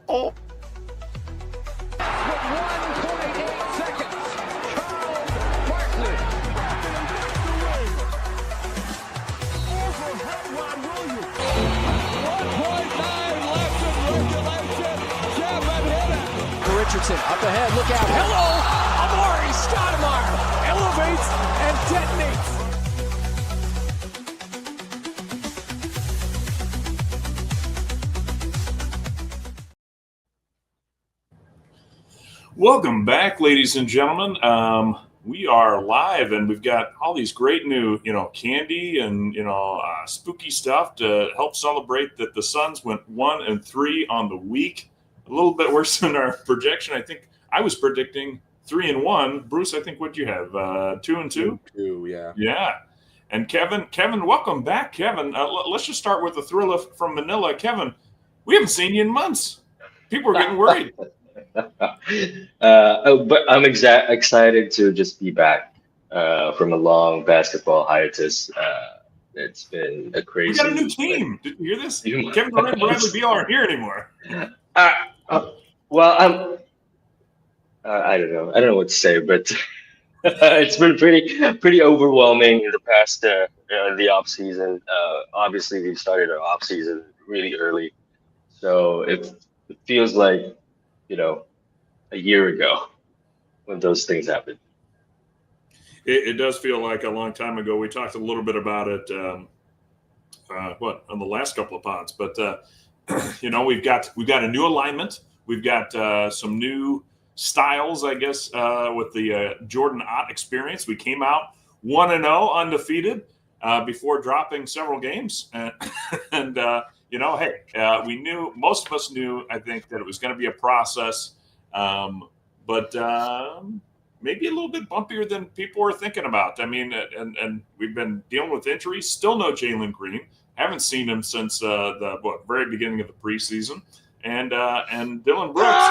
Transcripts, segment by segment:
Oh. With 1.8 seconds, Charles Barkley. Over Howard Williams. 1.9 left in regulation. Kevin hit it. Richardson up ahead. Look out. Hello, Amari Stoudemire elevates and detonates. Welcome back, ladies and gentlemen. We are live, and we've got all these great new, candy and spooky stuff to help celebrate that the Suns went 1-3 on the week. A little bit worse than our projection. I think I was predicting 3-1. Bruce, I think what'd you have? 2-2. 2, yeah. Yeah. And Kevin, welcome back, Kevin. Let's just start with the thriller from Manila. Kevin, we haven't seen you in months. People are getting worried. But I'm excited to just be back from a long basketball hiatus. It's been a crazy. We got a new team. Did you hear this? Kevin Durant and Bradley Beal aren't here anymore. Well, I don't know. I don't know what to say, but it's been pretty overwhelming in the past the off season. Obviously, we started our off season really early, so it feels like a year ago when those things happened. It does feel like a long time ago. We talked a little bit about it, on the last couple of pods. But we've got a new alignment. We've got some new styles, I guess, with the Jordan Ott experience. We came out 1-0 undefeated before dropping several games, and we knew, most of us knew, I think, that it was going to be a process, but maybe a little bit bumpier than people were thinking about. I mean, and we've been dealing with injuries. Still no Jalen Green. Haven't seen him since the very beginning of the preseason. And Dylan Brooks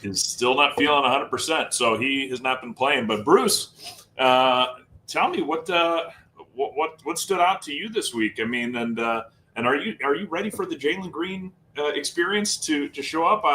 is still not feeling 100%. So he has not been playing. But Bruce, tell me what stood out to you this week? I mean, and are you ready for the Jalen Green experience to show up?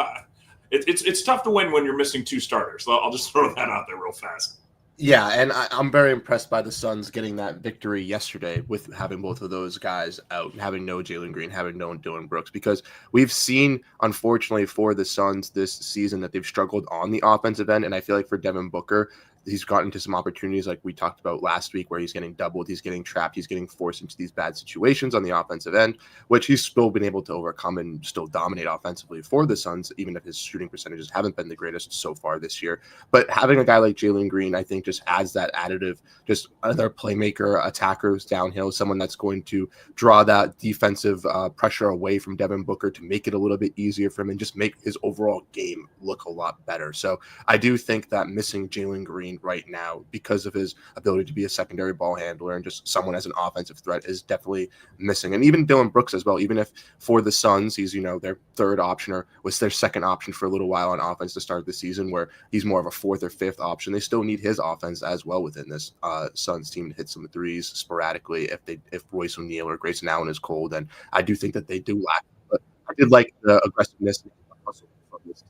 It's tough to win when you're missing two starters. I'll just throw that out there real fast. Yeah, and I'm very impressed by the Suns getting that victory yesterday with having both of those guys out, having no Jalen Green, having no Dylan Brooks, because we've seen, unfortunately, for the Suns this season that they've struggled on the offensive end, and I feel like for Devin Booker, he's gotten into some opportunities like we talked about last week where he's getting doubled, he's getting trapped, he's getting forced into these bad situations on the offensive end, which he's still been able to overcome and still dominate offensively for the Suns, even if his shooting percentages haven't been the greatest so far this year. But having a guy like Jalen Green, I think, just adds that additive, just another playmaker, attacker who's downhill, someone that's going to draw that defensive pressure away from Devin Booker to make it a little bit easier for him and just make his overall game look a lot better. So I do think that missing Jalen Green right now, because of his ability to be a secondary ball handler and just someone as an offensive threat, is definitely missing. And even Dylan Brooks as well, even if for the Suns he's their third option or was their second option for a little while on offense to start the season, where he's more of a fourth or fifth option, they still need his offense as well within this Suns team to hit some threes sporadically if Royce O'Neal or Grayson Allen is cold. And I do think that they do lack, but I did like the aggressiveness and the hustle from this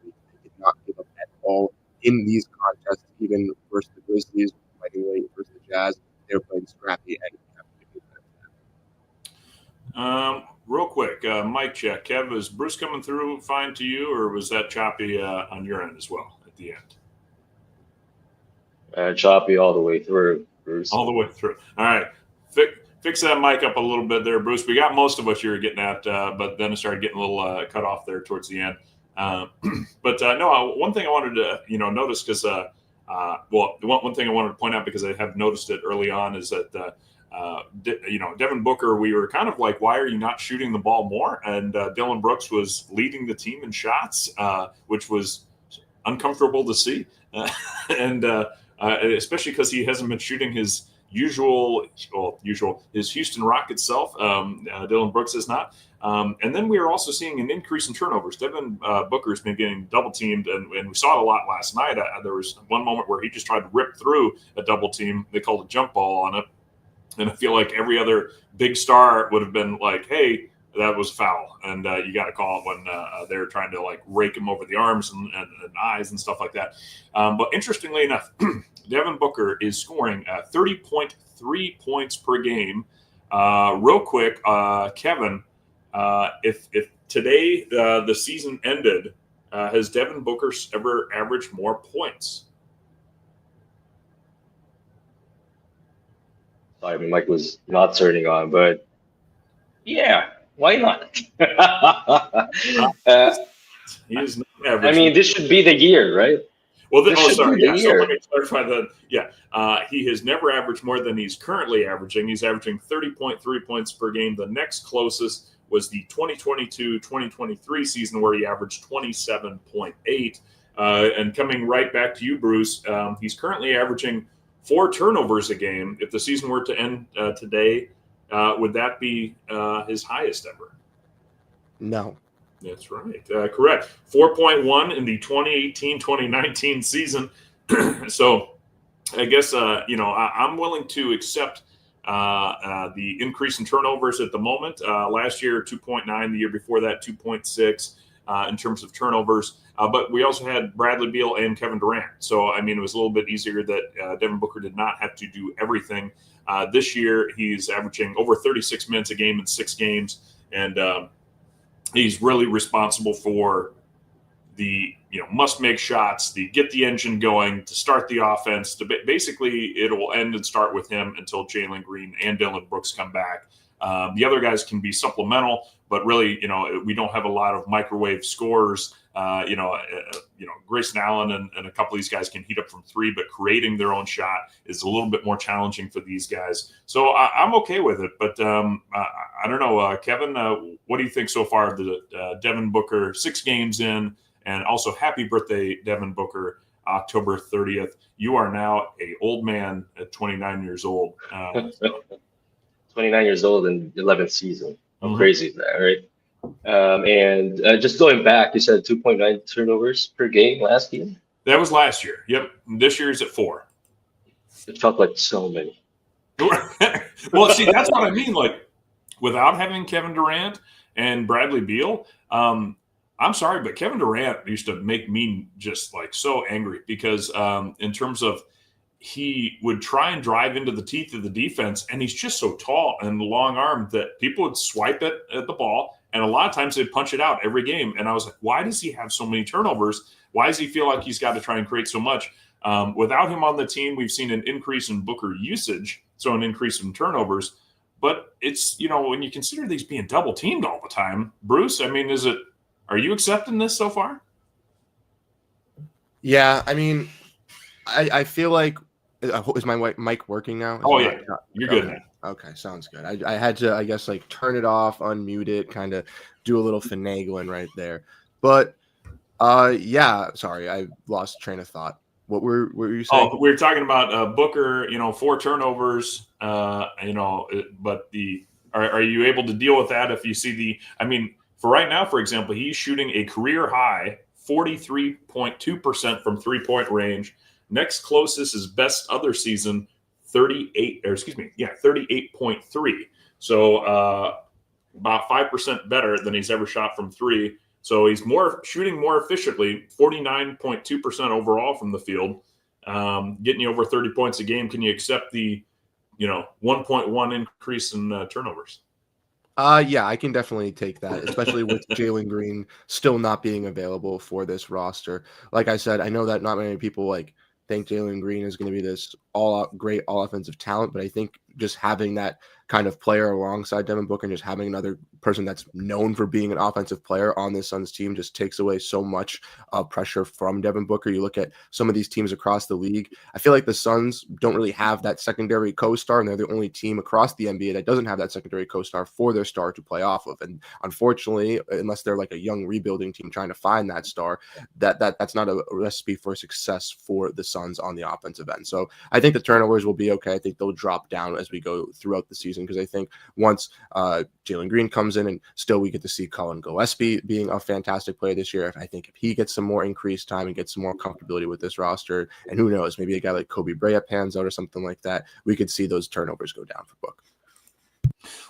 week. They did not give up at all in these contests, even versus the Grizzlies, fighting late versus the Jazz. They were playing scrappy. Real quick, mic check. Kev, is Bruce coming through fine to you, or was that choppy on your end as well at the end? Choppy all the way through, Bruce. All the way through. All right. Fix that mic up a little bit there, Bruce. We got most of what you were getting at, but then it started getting a little cut off there towards the end. One thing I wanted to notice, because one thing I wanted to point out, because I have noticed it early on, is that Devin Booker, we were kind of like, why are you not shooting the ball more? And Dylan Brooks was leading the team in shots, which was uncomfortable to see, and especially because he hasn't been shooting his usual his Houston Rockets self. Dylan Brooks is not. And then we are also seeing an increase in turnovers. Devin Booker has been getting double teamed, and we saw it a lot last night. There was one moment where he just tried to rip through a double team. They called a jump ball on it. And I feel like every other big star would have been like, hey, that was foul, and you got to call it when they're trying to like rake him over the arms and eyes and stuff like that. But interestingly enough, Devin Booker is scoring 30.3 points per game. Real quick, Kevin, if today the season ended, has Devin Booker ever averaged more points? Sorry, my mic was not turning on, but yeah, why not? He is not I averaging. mean, this should be the year, right? Well, This should sorry. be the Yeah, so year. let me clarify that. Yeah, he has never averaged more than he's currently averaging. He's averaging 30.3 points per game. The next closest was the 2022-2023 season where he averaged 27.8. And coming right back to you, Bruce, he's currently averaging 4 turnovers a game. If the season were to end today, would that be his highest ever? No. That's right. Correct. 4.1 in the 2018-2019 season. So I guess, I'm willing to accept the increase in turnovers at the moment. Last year, 2.9. The year before that, 2.6 in terms of turnovers. But we also had Bradley Beal and Kevin Durant. So, I mean, it was a little bit easier that Devin Booker did not have to do everything. This year, he's averaging over 36 minutes a game in 6 games. And he's really responsible for the must-make shots, the get the engine going, to start the offense. Basically, it will end and start with him until Jalen Green and Dillon Brooks come back. The other guys can be supplemental, but really, we don't have a lot of microwave scorers. Grayson Allen and a couple of these guys can heat up from 3, but creating their own shot is a little bit more challenging for these guys. So I'm okay with it, but I don't know, Kevin, what do you think so far of the Devin Booker 6 games in? And also, happy birthday, Devin Booker, October 30th. You are now an old man at 29 years old. 29 years old and 11th season. How crazy is that, right? And just going back, you said 2.9 turnovers per game last year? That was last year. Yep. This year is at 4. It felt like so many. Well, see, that's what I mean. Like, without having Kevin Durant and Bradley Beal, I'm sorry, but Kevin Durant used to make me just like so angry because in terms of he would try and drive into the teeth of the defense, and he's just so tall and long-armed that people would swipe it at the ball, and a lot of times they'd punch it out every game. And I was like, why does he have so many turnovers? Why does he feel like he's got to try and create so much? Without him on the team, we've seen an increase in Booker usage, so an increase in turnovers. But it's, when you consider these being double-teamed all the time, Bruce, I mean, are you accepting this so far? Yeah, I mean, I feel like is my mic working now? Yeah, you're good now. Okay, sounds good. I had to, I guess, like turn it off, unmute it, kind of do a little finagling right there. But yeah, sorry, I lost train of thought. What were you saying? Oh, we were talking about Booker, 4 turnovers, but are you able to deal with that if you see for right now, for example, he's shooting a career high 43.2% from 3-point range. Next closest is best other season, 38.3. So about 5% better than he's ever shot from 3. So he's shooting more efficiently, 49.2% overall from the field, getting you over 30 points a game. Can you accept the 1.1 increase in turnovers? Yeah, I can definitely take that, especially with Jalen Green still not being available for this roster. Like I said, I know that not many people think Jalen Green is going to be this great all offensive talent, but I think just having that kind of player alongside Devin Booker and just having another person that's known for being an offensive player on this Suns team just takes away so much pressure from Devin Booker. You look at some of these teams across the league, I feel like the Suns don't really have that secondary co-star, and they're the only team across the NBA that doesn't have that secondary co-star for their star to play off of. And unfortunately, unless they're like a young rebuilding team trying to find that star, that's not a recipe for success for the Suns on the offensive end. So I think the turnovers will be okay. I think they'll drop down as we go throughout the season, because I think once Jalen Green comes in, and still we get to see Colin Gillespie being a fantastic player this year. I think if he gets some more increased time and gets some more comfortability with this roster, and who knows, maybe a guy like Kobe Bryant pans out or something like that, we could see those turnovers go down for Book.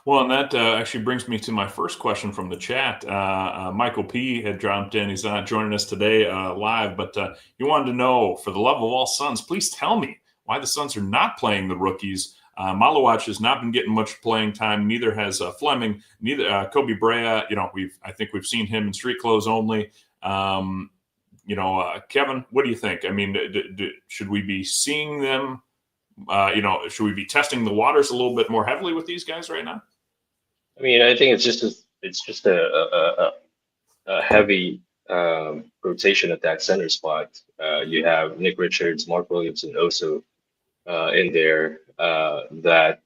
Well, and that actually brings me to my first question from the chat. Michael P. had jumped in. He's not joining us today live, but he wanted to know, for the love of all Suns, please tell me why the Suns are not playing the rookies. Malawach has not been getting much playing time. Neither has Fleming. Neither Kobe Brea. I think we've seen him in street clothes only. Kevin, what do you think? I mean, should we be seeing them? Should we be testing the waters a little bit more heavily with these guys right now? I mean, I think it's just a heavy rotation at that center spot. You have Nick Richards, Mark Williams, and Oso in there that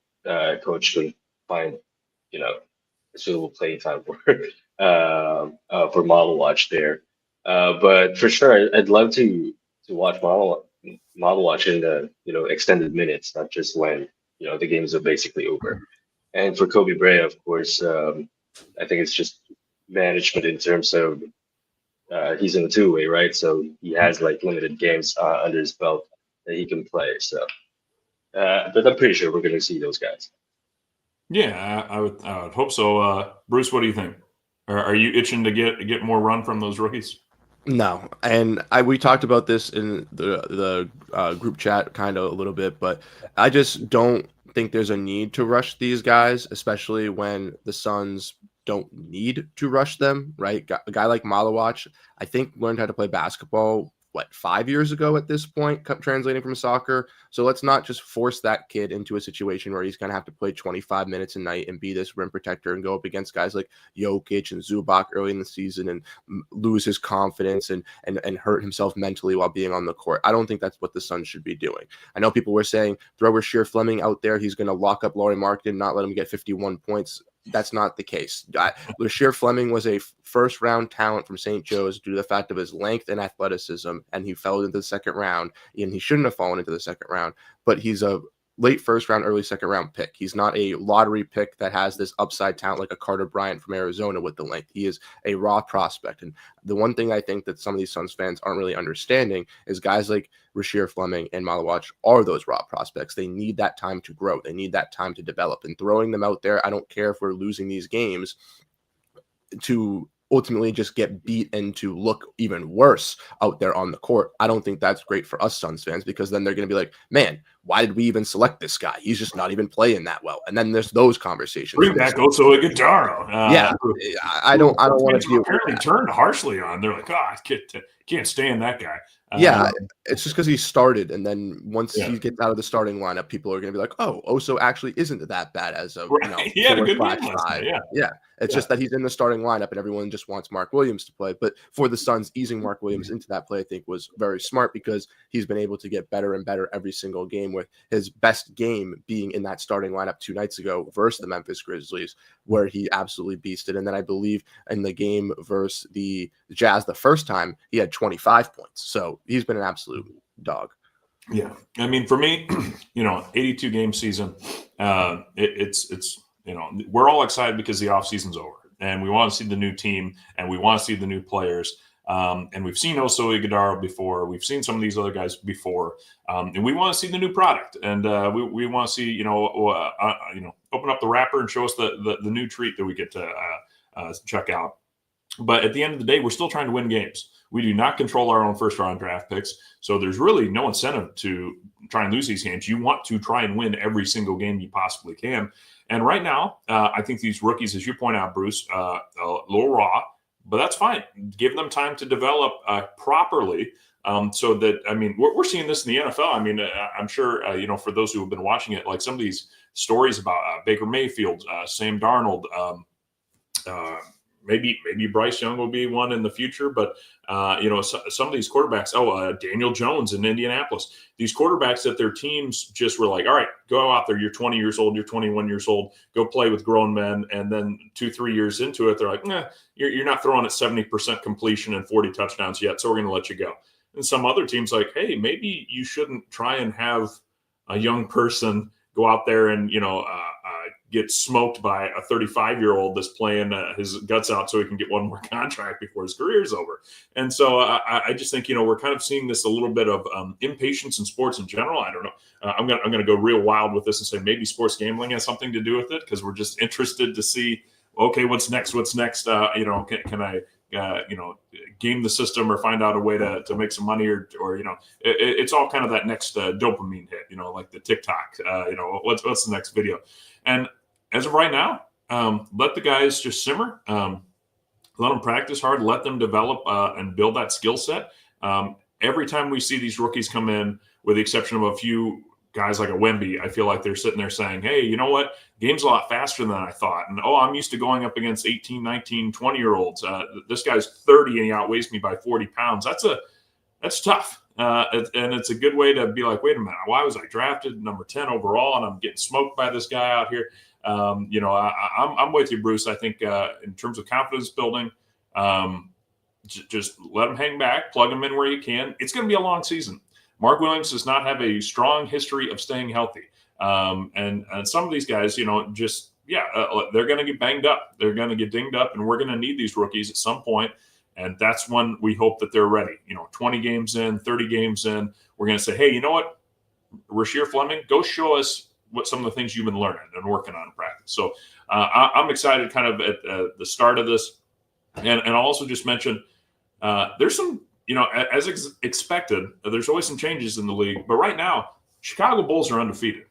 coach should find, suitable playing time for Model Watch there. But for sure, I'd love to watch Model Watch in the extended minutes, not just when the games are basically over. And for Kobe Brea, of course, I think it's just management in terms of he's in the two-way, right? So he has like limited games under his belt that he can play. So, but I'm pretty sure we're going to see those guys. Yeah, I would hope so. Bruce, what do you think? Are you itching to get more run from those rookies? No, and we talked about this in the group chat kind of a little bit, but I just don't think there's a need to rush these guys, especially when the Suns don't need to rush them, right? A guy like Malawach, I think, learned how to play basketball, 5 years ago at this point, translating from soccer. So let's not just force that kid into a situation where he's going to have to play 25 minutes a night and be this rim protector and go up against guys like Jokic and Zubac early in the season and lose his confidence and hurt himself mentally while being on the court. I don't think that's what the Suns should be doing. I know people were saying throw Rasheer Fleming out there. He's going to lock up Lauri Markkanen, not let him get 51 points. That's not the case. Rasheer Fleming was a first-round talent from St. Joe's due to the fact of his length and athleticism, and he fell into the second round, and he shouldn't have fallen into the second round, but he's a late first round, early second round pick. He's not a lottery pick that has this upside talent like a Carter Bryant from Arizona with the length. He is a raw prospect. And the one thing I think that some of these Suns fans aren't really understanding is guys like Rasheer Fleming and Malawach are those raw prospects. They need that time to grow. They need that time to develop. And throwing them out there, I don't care if we're losing these games to ultimately just get beat and to look even worse out there on the court. I don't think that's great for us Suns fans, because then they're going to be like, man, why did we even select this guy? He's just not even playing that well. And then there's those conversations. Bring back Oso Ighodaro. I don't want to deal with apparently that. Turned harshly on. They're like, I can't stand that guy. It's just because he started, and then once he gets out of the starting lineup, people are going to be like, "Oh, Oso actually isn't that bad as a he had a good game last five." night. It's just that he's in the starting lineup, and everyone just wants Mark Williams to play. But for the Suns, easing Mark Williams into that play, I think, was very smart, because he's been able to get better and better every single game, with his best game being in that starting lineup 2 nights ago versus the Memphis Grizzlies, where he absolutely beasted. And then I believe in the game versus the Jazz the first time, he had 25 points. So he's been an absolute dog. Yeah. I mean, for me, 82 game season, it's we're all excited because the offseason's over and we want to see the new team and we want to see the new players. And we've seen Oso Ighodaro before. We've seen some of these other guys before. And we want to see the new product. And we want to see, open up the wrapper and show us the new treat that we get to check out. But at the end of the day, we're still trying to win games. We do not control our own first-round draft picks, so there's really no incentive to try and lose these games. You want to try and win every single game you possibly can. And right now, I think these rookies, as you point out, Bruce, a little raw, but that's fine. Give them time to develop properly, so that, I mean, we're seeing this in the NFL. I mean, I'm sure, for those who have been watching it, like some of these stories about Baker Mayfield, Sam Darnold, maybe Bryce Young will be one in the future, but some of these quarterbacks, Daniel Jones in Indianapolis, these quarterbacks that their teams just were like, all right, go out there. You're 20 years old. You're 21 years old. Go play with grown men. And then 2-3 years into it, they're like, you're not throwing at 70% completion and 40 touchdowns yet, so we're going to let you go. And some other teams like, hey, maybe you shouldn't try and have a young person go out there and, get smoked by a 35-year-old that's playing his guts out so he can get one more contract before his career is over. And so I just think, we're kind of seeing this a little bit of impatience in sports in general. I don't know. I'm gonna go real wild with this and say maybe sports gambling has something to do with it, because we're just interested to see, okay, what's next? Can I game the system or find out a way to make some money, or it's all kind of that next dopamine hit, like the TikTok, what's the next video? And as of right now, let the guys just simmer, let them practice hard, let them develop and build that skill set. Every time we see these rookies come in, with the exception of a few guys like a Wemby, I feel like they're sitting there saying, hey, you know what? Game's a lot faster than I thought. And, I'm used to going up against 18, 19, 20-year-olds. This guy's 30 and he outweighs me by 40 pounds. That's tough. And it's a good way to be like, wait a minute, why was I drafted number 10 overall and I'm getting smoked by this guy out here? I'm with you, Bruce. I think in terms of confidence building, just let them hang back, plug them in where you can. It's going to be a long season. Mark Williams does not have a strong history of staying healthy. And some of these guys, they're going to get banged up. They're going to get dinged up, and we're going to need these rookies at some point. And that's when we hope that they're ready. 20 games in, 30 games in, we're going to say, hey, you know what, Rasheer Fleming, go show us what some of the things you've been learning and working on in practice. So I'm excited kind of at the start of this. And I'll also just mention there's some, as expected, there's always some changes in the league. But right now, Chicago Bulls are undefeated.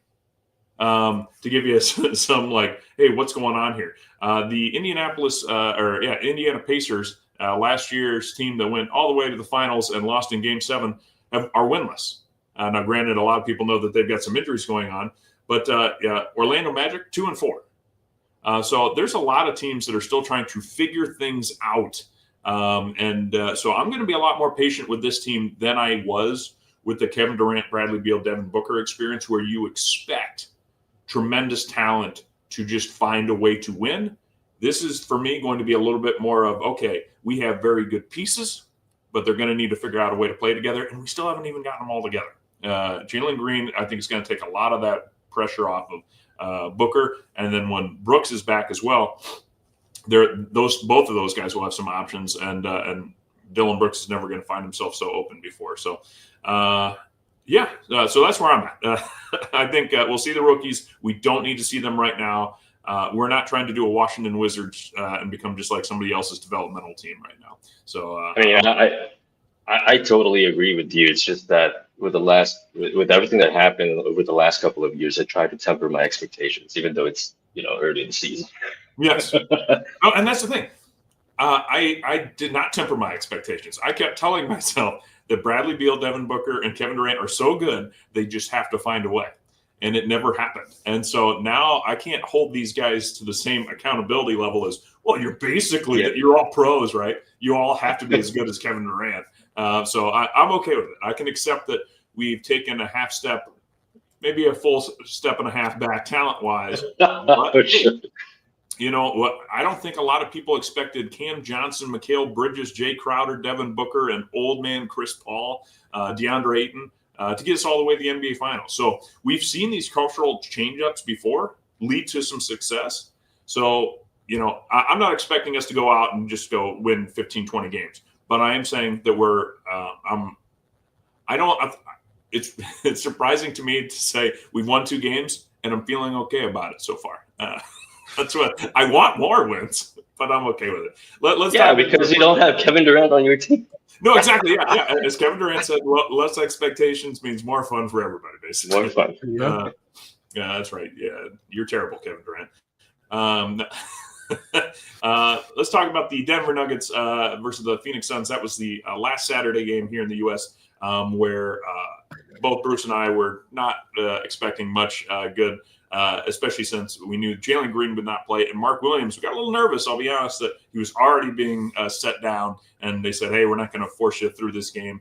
To give you some like, hey, what's going on here? The Indiana Pacers, last year's team that went all the way to the finals and lost in Game 7, are winless. Now, granted, a lot of people know that they've got some injuries going on, but Orlando Magic 2-4. So there's a lot of teams that are still trying to figure things out. So I'm going to be a lot more patient with this team than I was with the Kevin Durant, Bradley Beal, Devin Booker experience, where you expect tremendous talent to just find a way to win. This is, for me, going to be a little bit more of, okay, we have very good pieces, but they're going to need to figure out a way to play together, and we still haven't even gotten them all together. Jalen Green, I think, is going to take a lot of that pressure off of Booker, and then when Brooks is back as well, both of those guys will have some options, and Dylan Brooks is never going to find himself so open before. So, so that's where I'm at. I think we'll see the rookies. We don't need to see them right now. We're not trying to do a Washington Wizards and become just like somebody else's developmental team right now. So, I totally agree with you. It's just that with everything that happened over the last couple of years, I tried to temper my expectations, even though it's early in the season. Yes. And that's the thing. I did not temper my expectations. I kept telling myself that Bradley Beal, Devin Booker, and Kevin Durant are so good, they just have to find a way. And it never happened. And so now I can't hold these guys to the same accountability level as, well, you're all pros, right? You all have to be as good as Kevin Durant. So I'm okay with it. I can accept that we've taken a half step, maybe a full step and a half back talent-wise. But, you know what? I don't think a lot of people expected Cam Johnson, Mikal Bridges, Jay Crowder, Devin Booker, and old man Chris Paul, DeAndre Ayton, to get us all the way to the NBA Finals. So we've seen these cultural change-ups before lead to some success. So, I'm not expecting us to go out and just go win 15, 20 games. But I am saying that it's surprising to me to say we've won 2 games, and I'm feeling okay about it so far. That's what I want, more wins, but I'm okay with it. Let's because you don't have Kevin Durant on your team. No, exactly. Yeah. As Kevin Durant said, less expectations means more fun for everybody, basically. More fun. Yeah, that's right. Yeah, you're terrible, Kevin Durant. Let's talk about the Denver Nuggets versus the Phoenix Suns. That was the last Saturday game here in the U.S., where both Bruce and I were not expecting much good. Especially since we knew Jalen Green would not play, and Mark Williams, we got a little nervous, I'll be honest, that he was already being set down, and they said, hey, we're not going to force you through this game.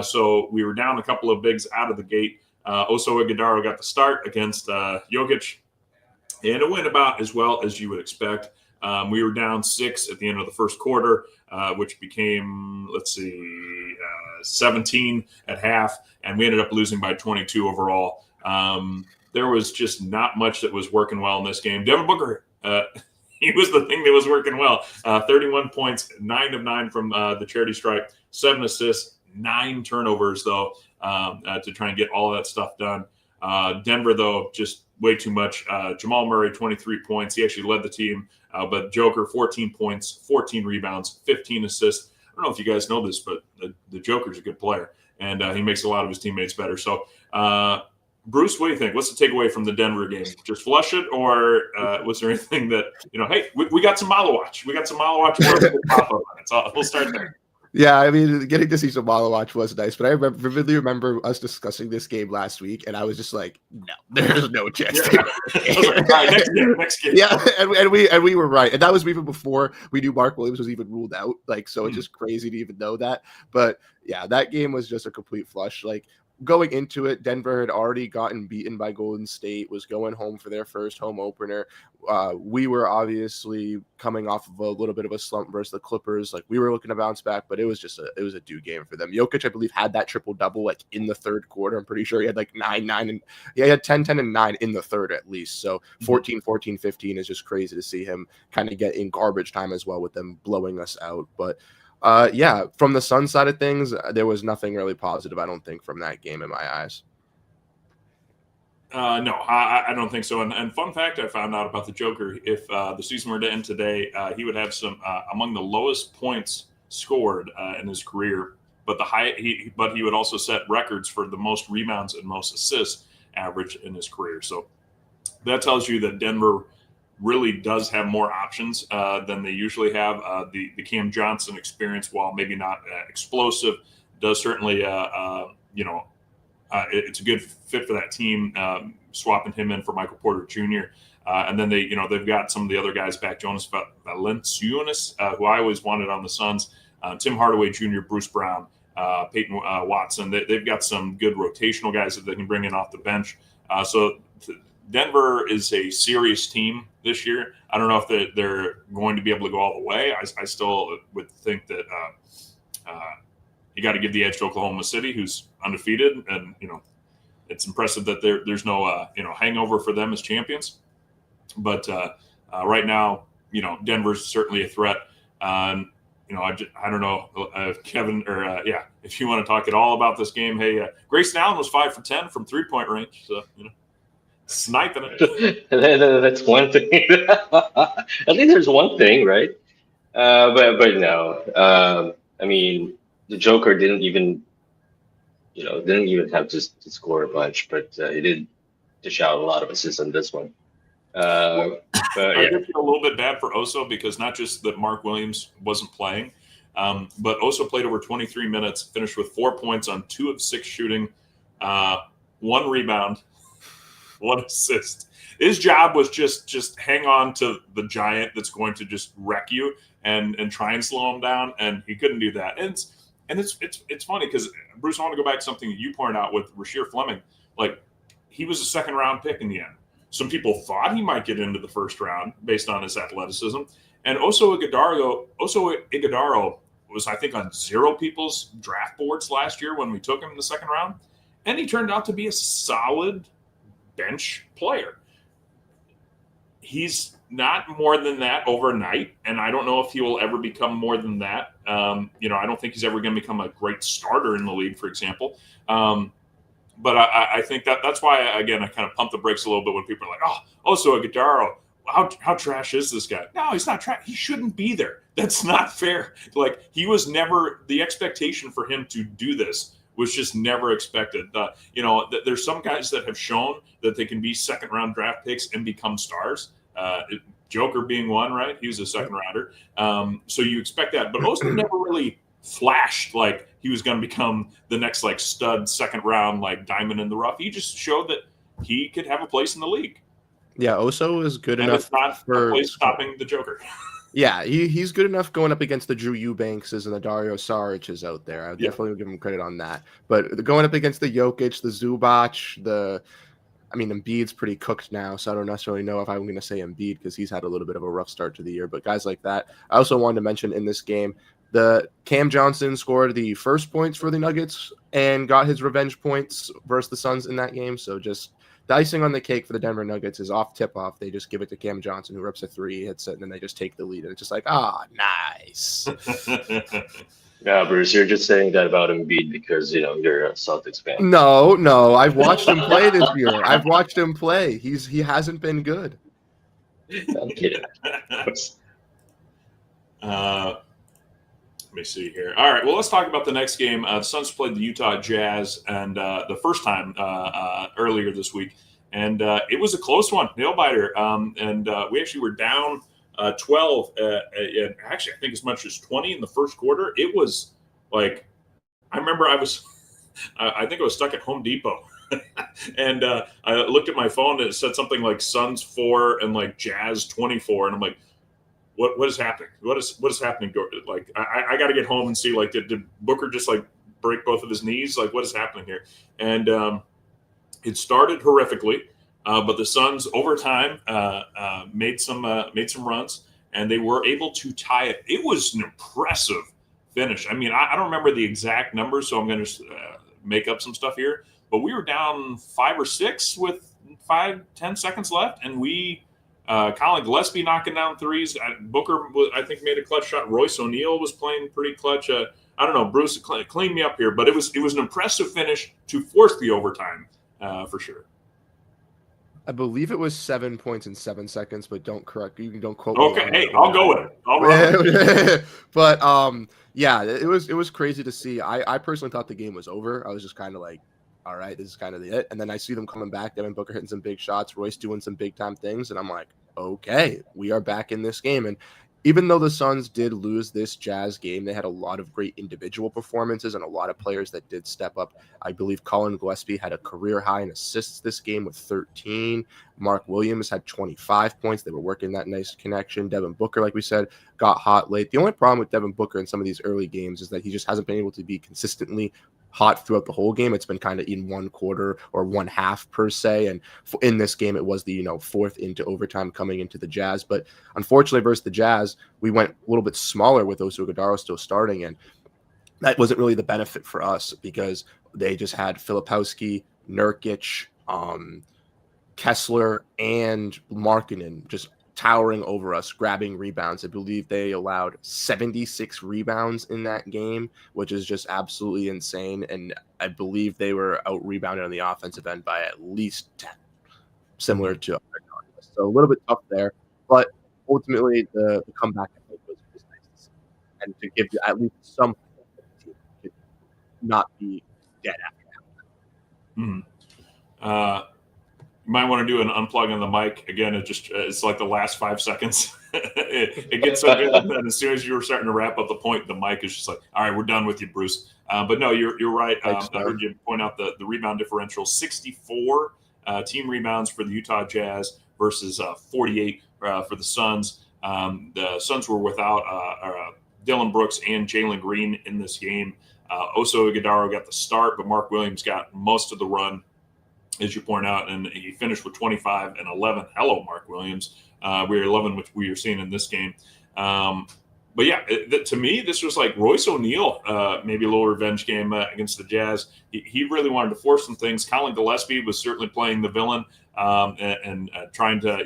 So we were down a couple of bigs out of the gate. Oso Ighodaro got the start against Jokic, and it went about as well as you would expect. We were down 6 at the end of the first quarter, which became, 17 at half, and we ended up losing by 22 overall. there was just not much that was working well in this game. Devin Booker, he was the thing that was working well. 31 points, 9 of 9 from the charity stripe, 7 assists, 9 turnovers, though, to try and get all of that stuff done. Denver, though, just way too much. Jamal Murray, 23 points. He actually led the team. But Joker, 14 points, 14 rebounds, 15 assists. I don't know if you guys know this, but the Joker's a good player, and he makes a lot of his teammates better. So, Bruce, what do you think? What's the takeaway from the Denver game? Just flush it, or was there anything that, hey, we got some Malo Watch. We got some Malo Watch. We'll start there. Yeah, I mean, getting to see some Malo Watch was nice, but I vividly remember us discussing this game last week, and I was just like, no, there's no chance. Yeah. I was like, all right, next game. Yeah, and we were right, and that was even before we knew Mark Williams was even ruled out. Like, so it's just crazy to even know that. But yeah, that game was just a complete flush. Like, going into it, Denver had already gotten beaten by Golden State, was going home for their first home opener. We were obviously coming off of a little bit of a slump versus the Clippers. Like, we were looking to bounce back, but it was a due game for them. Jokic, I believe, had that triple-double like in the third quarter. I'm pretty sure he had like 9, and he had 10, and 9 in the third at least. So 14, 14, 15 is just crazy to see him kind of get in garbage time as well with them blowing us out. But yeah, from the Suns side of things, there was nothing really positive, I don't think, from that game in my eyes. No, I don't think so. And fun fact I found out about the Joker, if the season were to end today, he would have some among the lowest points scored in his career, but he would also set records for the most rebounds and most assists average in his career. So that tells you that Denver really does have more options than they usually have. The Cam Johnson experience, while maybe not explosive, does certainly it's a good fit for that team. Swapping him in for Michael Porter Jr. And then they've got some of the other guys back. Jonas Valanciunas, who I always wanted on the Suns. Tim Hardaway Jr., Bruce Brown, Peyton Watson. They've got some good rotational guys that they can bring in off the bench. So Denver is a serious team this year. I don't know if they're going to be able to go all the way. I still would think that you got to give the edge to Oklahoma City, who's undefeated, and it's impressive that there's no hangover for them as champions. But right now, Denver's certainly a threat. I don't know, Kevin, or if you want to talk at all about this game. Hey, Grayson Allen was 5 for 10 from 3-point range, so sniping it. That's one thing. At least there's one thing, right? But no. I mean, the Joker didn't even have to score a bunch, but he did dish out a lot of assists on this one. I did feel a little bit bad for Oso, because not just that Mark Williams wasn't playing, but Oso played over 23 minutes, finished with 4 points on 2 of 6 shooting, 1 rebound, 1 assist. His job was just hang on to the giant that's going to just wreck you and try and slow him down, and he couldn't do that. And it's funny because, Bruce, I want to go back to something that you pointed out with Rasheer Fleming. Like, he was a second-round pick in the end. Some people thought he might get into the first round based on his athleticism. And Oso Ighodaro was, I think, on 0 people's draft boards last year when we took him in the second round. And he turned out to be a solid bench player. He's not more than that overnight, and I don't know if he will ever become more than that. I don't think he's ever going to become a great starter in the league, for example. But I think that's why, again, I kind of pump the brakes a little bit when people are like, oh, so Ighodaro, how trash is this guy? No, he's not trash. He shouldn't be there. That's not fair. Like, he was never – the expectation for him to do this was just never expected. There's some guys that have shown that they can be second-round draft picks and become stars. Joker being one, right? He was a second rounder. So you expect that. But Oso never really flashed like he was going to become the next like stud second round, like diamond in the rough. He just showed that he could have a place in the league. Yeah, Oso is good enough. It's not a place stopping the Joker. Yeah, he's good enough going up against the Drew Eubankses and the Dario Saric's out there. I definitely give him credit on that. But going up against the Jokic, the Zubac, Embiid's pretty cooked now, so I don't necessarily know if I'm going to say Embiid because he's had a little bit of a rough start to the year. But guys like that. I also wanted to mention in this game, the Cam Johnson scored the first points for the Nuggets and got his revenge points versus the Suns in that game. So just the icing on the cake for the Denver Nuggets is off tip-off. They just give it to Cam Johnson, who rips a three, hits it, and then they just take the lead. And it's just like, nice. Yeah, Bruce, you're just saying that about Embiid because you're a Celtics fan. No, I've watched him play this year. I've watched him play. He hasn't been good. I'm kidding. Let me see here. All right, well, let's talk about the next game. The Suns played the Utah Jazz, and the first time earlier this week, and it was a close one, nail biter. And we actually were down 12, and actually I think as much as 20 in the first quarter. It was like, I remember I think I was stuck at Home Depot. And I looked at my phone and it said something like Suns 4 and like Jazz 24, and I'm like, what is happening? What is happening? Like, I got to get home and see, like, did Booker just like break both of his knees? Like, what is happening here? And it started horrifically, but the Suns over time made some runs, and they were able to tie it. It was an impressive finish. I mean, I don't remember the exact numbers, so I'm going to make up some stuff here. But we were down 5 or 6 with 5-10 seconds left, and we. Colin Gillespie knocking down threes. Booker, I think, made a clutch shot. Royce O'Neal was playing pretty clutch. I don't know, Bruce, clean me up here, but it was an impressive finish to force the overtime for sure. I believe it was 7 points in 7 seconds, but don't quote me. Okay, hey, I'll go with it. I'll run it. But yeah, it was crazy to see. I personally thought the game was over. I was just kind of like, all right, this is kind of it. And then I see them coming back. Devin Booker hitting some big shots, Royce doing some big time things, and I'm like, okay, we are back in this game. And even though the Suns did lose this Jazz game, they had a lot of great individual performances and a lot of players that did step up. I believe Colin Gillespie had a career high in assists this game with 13. Mark Williams had 25 points. They were working that nice connection. Devin Booker, like we said, got hot late. The only problem with Devin Booker in some of these early games is that he just hasn't been able to be consistently hot throughout the whole game. It's been kind of in one quarter or one half per se. And in this game, it was the, fourth into overtime coming into the Jazz. But unfortunately versus the Jazz, we went a little bit smaller with Oso Ighodaro still starting. And that wasn't really the benefit for us because they just had Filipowski, Nurkic, Kessler, and Markkanen just towering over us, grabbing rebounds. I believe they allowed 76 rebounds in that game, which is just absolutely insane. And I believe they were out rebounded on the offensive end by at least 10, similar to other contests. So a little bit tough there, but ultimately the comeback I think was nice to see. And to give at least some team to not be dead after that. You might want to do an unplug on the mic again. It's like the last 5 seconds. it gets so good, and then as soon as you were starting to wrap up the point, the mic is just like, all right, we're done with you, Bruce. But no, you're right. I heard you point out the rebound differential: 64 team rebounds for the Utah Jazz versus 48 for the Suns. The Suns were without Dylan Brooks and Jalen Green in this game. Oso Ighodaro got the start, but Mark Williams got most of the run, as you point out, and he finished with 25 and 11. Hello, Mark Williams. We were 11, which we are seeing in this game. But yeah, to me, this was like Royce O'Neal, maybe a little revenge game against the Jazz. He really wanted to force some things. Colin Gillespie was certainly playing the villain and trying to,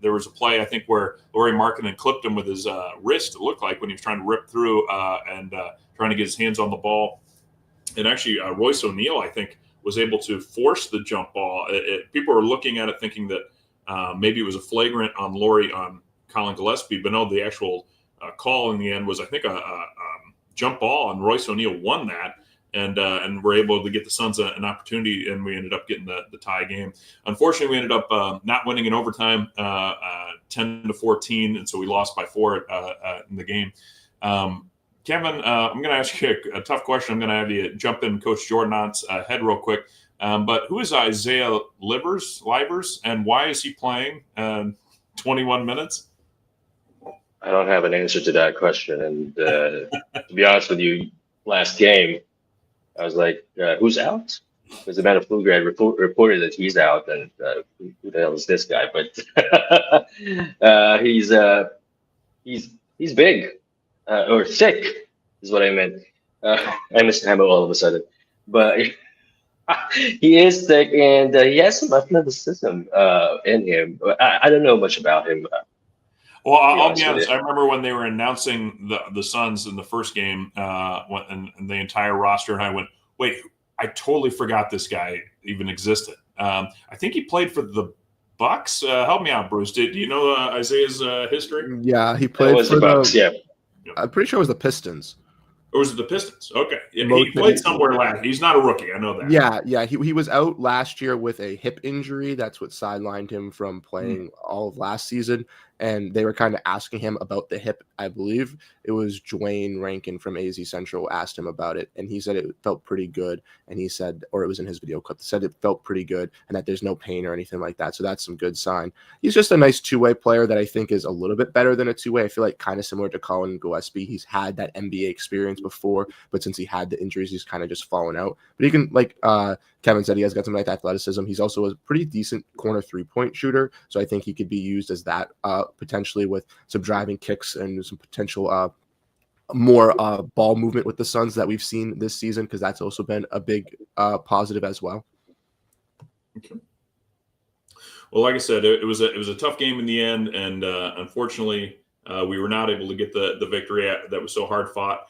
there was a play, I think, where Lauri Markkanen clipped him with his wrist, it looked like, when he was trying to rip through and trying to get his hands on the ball. And actually, Royce O'Neal, I think, was able to force the jump ball. People were looking at it thinking that maybe it was a flagrant on Colin Gillespie, but no, the actual call in the end was, I think, a jump ball, and Royce O'Neal won that, and were able to get the Suns an opportunity, and we ended up getting the tie game. Unfortunately, we ended up not winning in overtime, 10-14, and so we lost by 4 in the game. Kevin, I'm going to ask you a tough question. I'm going to have you jump in Coach Jordan's head real quick. But who is Isaiah Livers, and why is he playing 21 minutes? I don't have an answer to that question. And to be honest with you, last game, I was like, who's out? Because the man of Flugrad reported that he's out, and who the hell is this guy? But he's big. Or sick is what I meant. I missed Hammer all of a sudden. But He is thick, and he has some athleticism in him. But I don't know much about him. Well, I'll be Honest with honest. you. I remember when they were announcing the Suns in the first game, and the entire roster, and I went, "Wait, I totally forgot this guy even existed." I think he played for the Bucks. Help me out, Bruce. Do you know Isaiah's history? Yeah, he It played was for the Bucks, yeah. I'm pretty sure it was the Pistons. Or was it the Pistons? Okay, yeah, he Most played of- somewhere last. He's not a rookie. I know that. Yeah. He was out last year with a hip injury. That's what sidelined him from playing all of last season. And they were kind of asking him about the hip. I believe it was Dwayne Rankin from AZ Central asked him about it, and he said it felt pretty good. And he said, or it was in his video clip, said it felt pretty good and that there's no pain or anything like that. So that's some good sign. He's just a nice two-way player that I think is a little bit better than a two-way. I feel like kind of similar to Colin Gillespie. He's had that NBA experience before, but since he had the injuries, he's kind of just fallen out. But he can, like Kevin said, he has got some nice athleticism. He's also a pretty decent corner three-point shooter. So I think he could be used as that potentially with some driving kicks and some potential more ball movement with the Suns that we've seen this season, because that's also been a big positive as well. Okay. Well, like I said, it was a tough game in the end, and unfortunately, we were not able to get the victory that was so hard fought.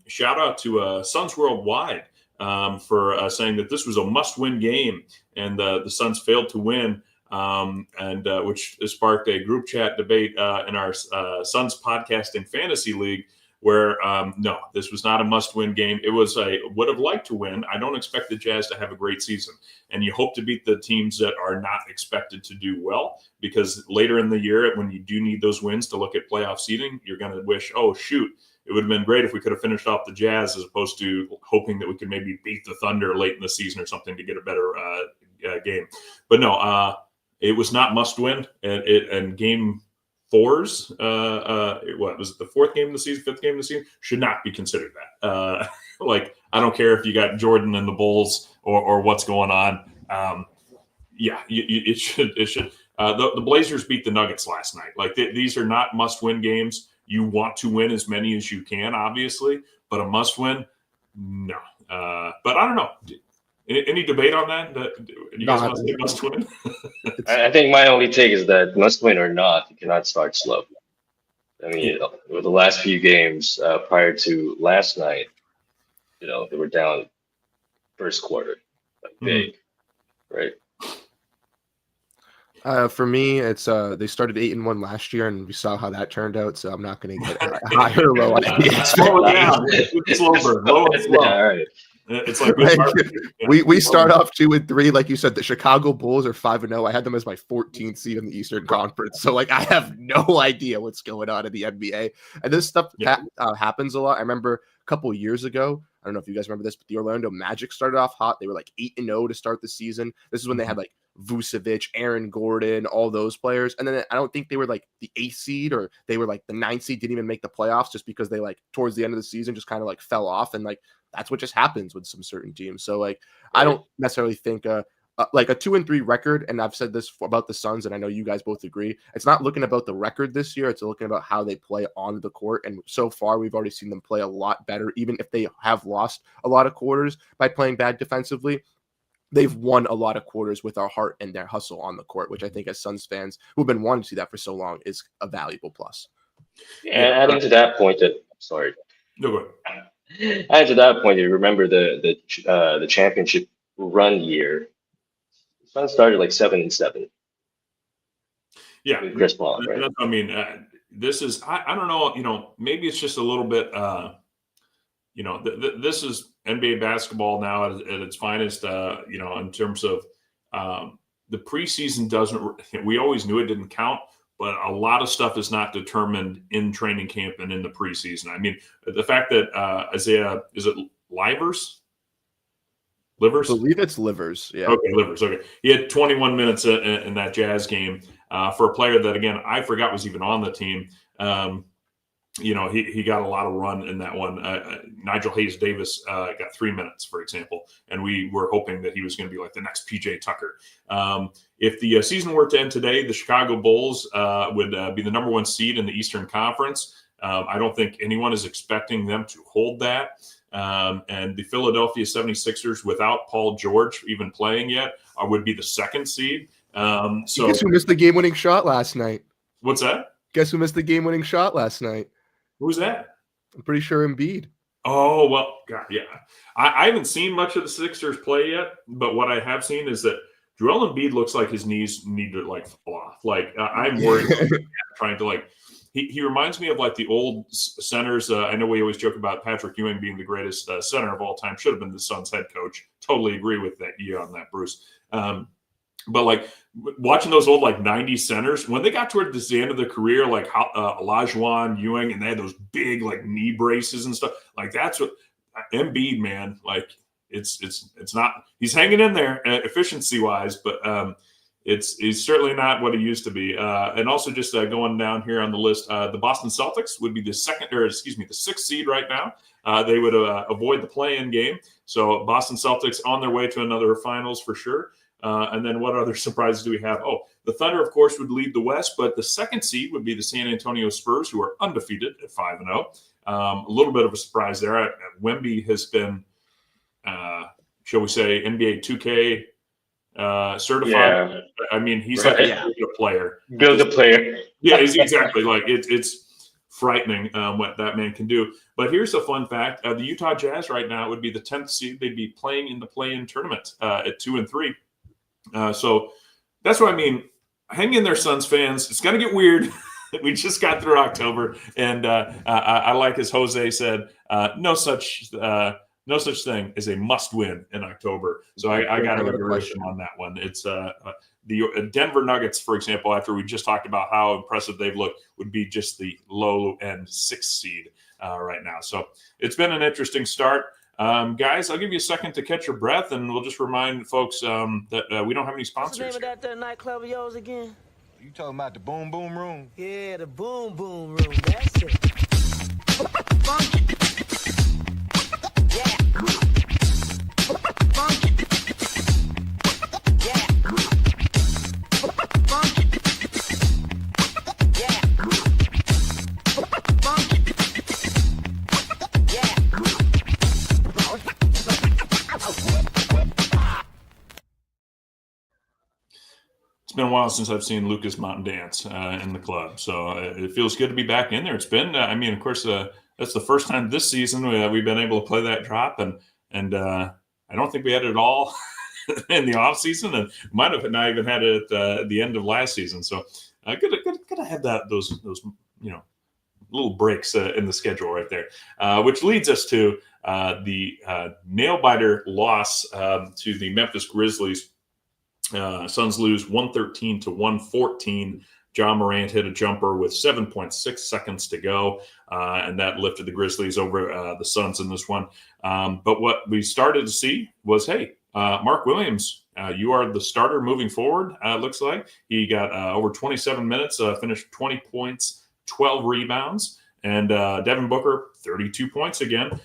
Shout out to Suns Worldwide for saying that this was a must-win game, and the Suns failed to win. And which sparked a group chat debate in our Suns podcasting fantasy league, where no, this was not a must-win game. It was would have liked to win. I don't expect the Jazz to have a great season, and you hope to beat the teams that are not expected to do well, because later in the year, when you do need those wins to look at playoff seeding, you're going to wish, oh shoot, it would have been great if we could have finished off the Jazz, as opposed to hoping that we could maybe beat the Thunder late in the season or something to get a better game. But no. It was not must win, and game fours. What was it? The fourth game of the season, fifth game of the season should not be considered that. Like, I don't care if you got Jordan and the Bulls or what's going on. It should. The Blazers beat the Nuggets last night. Like, these are not must win games. You want to win as many as you can, obviously, but a must win, no. But I don't know. Any debate on that? You guys want to say must win? I think my only take is that must win or not, you cannot start slow. I mean, with the last few games prior to last night, they were down first quarter, like big, right? For me, it's they started 8-1 last year, and we saw how that turned out. So I'm not going to get high or low on NBA. Slow it down. Slow burn. Low and slow. Yeah, all right. It's like we start off 2-3, like you said. The Chicago Bulls are 5-0. I had them as my 14th seed in the Eastern Conference, so like I have no idea what's going on in the NBA. And this stuff happens a lot. I remember a couple years ago. I don't know if you guys remember this, but the Orlando Magic started off hot. They were like 8-0 to start the season. This is when they had like Vucevic, Aaron Gordon, all those players. And then I don't think they were like the 8th seed, or they were like the 9th seed, didn't even make the playoffs, just because they like towards the end of the season just kind of like fell off. And like that's what just happens with some certain teams. So like I don't necessarily think like a 2-3 record, and I've said this about the Suns, and I know you guys both agree. It's not looking about the record this year; it's looking about how they play on the court. And so far, we've already seen them play a lot better, even if they have lost a lot of quarters by playing bad defensively. They've won a lot of quarters with our heart and their hustle on the court, which I think, as Suns fans who've been wanting to see that for so long, is a valuable plus. And adding to that point, sorry. No, go ahead. Adding to that point, you remember the championship run year. Suns started like 7-7. Yeah, with Chris Paul, right? I mean, this is I don't know. Maybe it's just a little bit. This is NBA basketball now at its finest. In terms of the preseason doesn't. We always knew it didn't count, but a lot of stuff is not determined in training camp and in the preseason. I mean, the fact that Isaiah, is it Livers? I believe it's Livers. Yeah. Okay, Livers. Okay. He had 21 minutes in that Jazz game for a player that, again, I forgot was even on the team. He got a lot of run in that one. Nigel Hayes-Davis got 3 minutes, for example, and we were hoping that he was going to be like the next PJ Tucker. If the season were to end today, the Chicago Bulls would be the number 1 seed in the Eastern Conference. I don't think anyone is expecting them to hold that. And the Philadelphia 76ers, without Paul George even playing yet, would be the second seed. So guess who missed the game-winning shot last night? What's that? Guess who missed the game-winning shot last night? Who's that? I'm pretty sure Embiid. Oh, well, God, yeah. I haven't seen much of the Sixers play yet, but what I have seen is that Joel Embiid looks like his knees need to fall off. I'm worried about trying to he reminds me of the old centers. I know we always joke about Patrick Ewing being the greatest center of all time. Should have been the Suns head coach. Totally agree with you on that, Bruce. But watching those old 90s centers, when they got toward the end of their career, Olajuwon, Ewing, and they had those big knee braces and stuff, that's what Embiid, man, it's not, he's hanging in there efficiency wise, but he's certainly not what he used to be. And also just going down here on the list, the Boston Celtics would be the sixth seed right now. They would avoid the play-in game. So Boston Celtics on their way to another finals for sure. And then what other surprises do we have? Oh, the Thunder, of course, would lead the West, but the second seed would be the San Antonio Spurs, who are undefeated at 5-0. A little bit of a surprise there. Wemby has been, shall we say, NBA 2K certified. Yeah. I mean, he's Right. a player. Build a player. Yeah, exactly. It's frightening what that man can do. But here's a fun fact: the Utah Jazz right now would be the 10th seed. They'd be playing in the play-in tournament at 2-3. So that's what I mean. Hang in there, Suns fans. It's going to get weird. We just got through October, and I like as Jose said, no such thing as a must-win in October. So I got to agree with him on that one. It's the Denver Nuggets, for example, after we just talked about how impressive they've looked, would be just the low-end 6th seed right now. So it's been an interesting start. Guys, I'll give you a second to catch your breath, and we'll just remind folks that we don't have any sponsors. What's the name of that nightclub of yours again? You talking about the Boom Boom Room? Yeah, the Boom Boom Room. That's it. Yeah. It's been a while since I've seen Lucas Mountain Dance in the club, so it feels good to be back in there. It's been, of course, that's the first time this season we've been able to play that drop, and I don't think we had it all in the off season, and might have not even had it at the end of last season. So good to have those little breaks in the schedule right there, which leads us to the nail biter loss to the Memphis Grizzlies. Suns lose 113-114. John Morant hit a jumper with 7.6 seconds to go, and that lifted the Grizzlies over the Suns in this one. But what we started to see was, hey, Mark Williams, you are the starter moving forward, looks like. He got over 27 minutes, finished 20 points, 12 rebounds, and Devin Booker, 32 points again.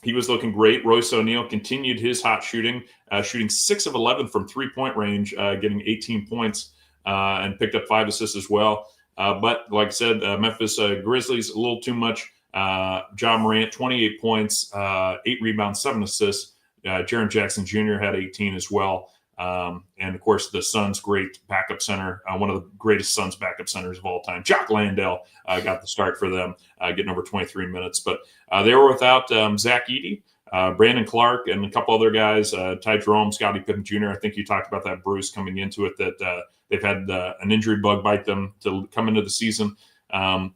He was looking great. Royce O'Neal continued his hot shooting, shooting 6 of 11 from three-point range, getting 18 points and picked up 5 assists as well. But like I said, Memphis Grizzlies, a little too much. John Morant, 28 points, 8 rebounds, 7 assists. Jaren Jackson Jr. had 18 as well. And, of course, the Suns' great backup center, one of the greatest Suns backup centers of all time, Jock Landale, got the start for them, getting over 23 minutes. But they were without Zach Edey, Brandon Clark, and a couple other guys, Ty Jerome, Scottie Pippen Jr. I think you talked about that, Bruce, coming into it, that they've had an injury bug bite them to come into the season.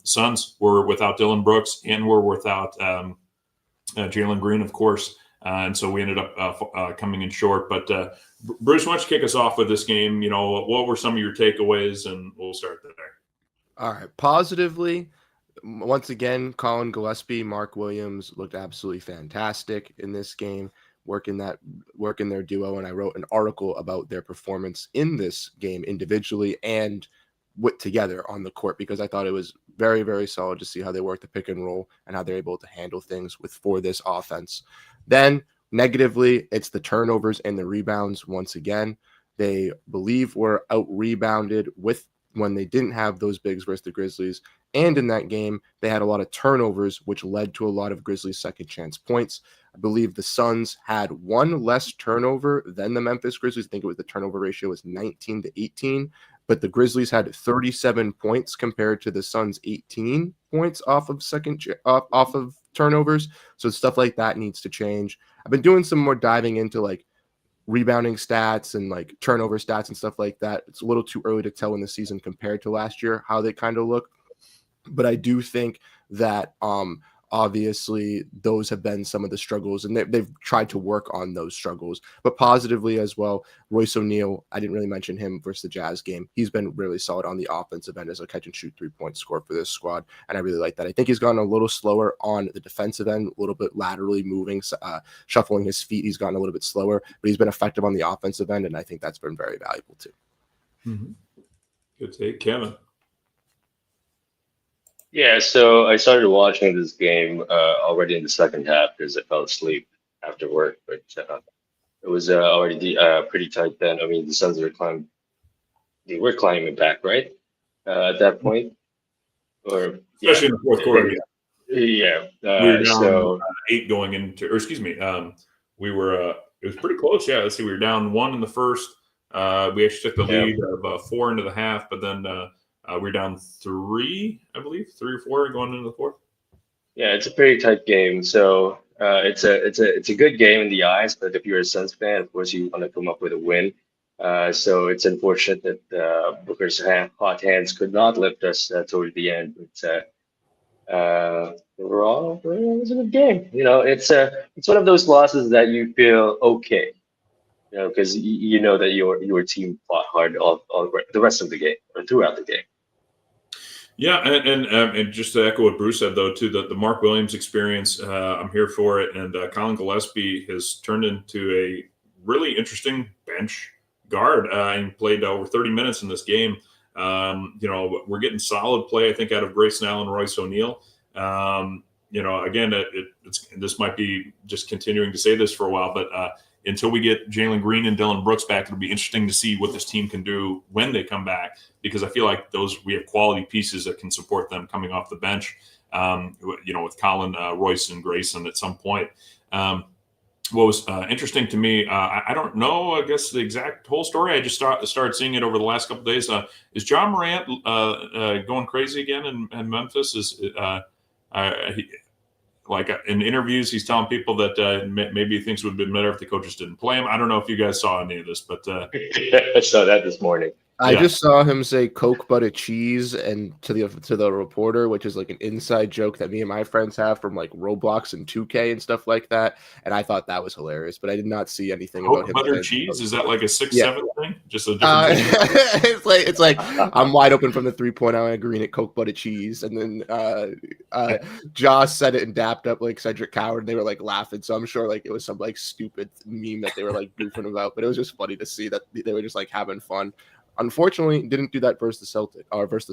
Suns were without Dylan Brooks and were without Jalen Green, of course. And so we ended up coming in short. But Bruce, why don't you kick us off with this game? What were some of your takeaways? And we'll start there. All right. Positively, once again, Colin Gillespie, Mark Williams looked absolutely fantastic in this game, working their duo. And I wrote an article about their performance in this game individually and together on the court, because I thought it was very, very solid to see how they work the pick and roll and how they're able to handle things for this offense. Then negatively, it's the turnovers and the rebounds. Once again, they believe were out rebounded when they didn't have those bigs versus the Grizzlies, And in that game, they had a lot of turnovers, which led to a lot of Grizzlies second chance points. I believe the Suns had one less turnover than the Memphis Grizzlies. I think it was the turnover ratio was 19-18, but the Grizzlies had 37 points compared to the Suns 18 points off of turnovers. So stuff like that needs to change. I've been doing some more diving into like rebounding stats and like turnover stats and stuff like that. It's a little too early to tell in the season compared to last year how they kind of look. But I do think that obviously those have been some of the struggles, and they've tried to work on those struggles. But positively as well, Royce O'Neal, I didn't really mention him versus the Jazz game. He's been really solid on the offensive end as a catch and shoot 3-point scorer for this squad, and I really like that. I think he's gone a little slower on the defensive end, a little bit laterally moving, shuffling his feet. He's gotten a little bit slower, but he's been effective on the offensive end, and I think that's been very valuable too. Mm-hmm. Good take, Kevin. Yeah, so I started watching this game already in the second half because I fell asleep after work, but it was already pretty tight then. I mean, the Suns were climbing back, right? At that point, or Especially in the fourth quarter. Yeah. We were down 8 going into, or excuse me, we were. It was pretty close. Yeah, let's see. We were down 1 in the first. We actually took the lead of 4 into the half, but then. We're down 3, I believe, 3 or 4 going into the fourth. Yeah, it's a pretty tight game. So it's a good game in the eyes, but if you're a Suns fan, of course you want to come up with a win. So it's unfortunate that Booker's hot hands could not lift us toward the end. But overall, it was a good game. You know, it's one of those losses that you feel okay. You know, because you know that your team fought hard all the rest of the game or throughout the game. Yeah, and just to echo what Bruce said, though, too, the Mark Williams experience, I'm here for it. And Colin Gillespie has turned into a really interesting bench guard and played over 30 minutes in this game. You know, we're getting solid play, I think, out of Grayson Allen and Royce O'Neal. You know, again, this might be just continuing to say this for a while, but until we get Jalen Green and Dylan Brooks back, it'll be interesting to see what this team can do when they come back, because I feel like we have quality pieces that can support them coming off the bench, you know, with Colin, Royce, and Grayson at some point. What was interesting to me, I don't know, I guess, the exact whole story. I just started seeing it over the last couple of days. Is John Morant going crazy again in Memphis? Like in interviews, he's telling people that maybe he thinks it would have been better if the coaches didn't play him. I don't know if you guys saw any of this, but I saw that this morning. I just saw him say Coke butter cheese and to the reporter, which is like an inside joke that me and my friends have from like Roblox and 2K and stuff like that. And I thought that was hilarious, but I did not see anything Coke about him. Butter cheese? Is that like a 6'7" thing? Just a different it's like I'm wide open from the 3-point. I agree at Coke butter cheese. And then Josh said it and dapped up like Cedric Coward, and they were like laughing. So I'm sure like it was some like stupid meme that they were like goofing about, but it was just funny to see that they were just like having fun. Unfortunately, didn't do that versus the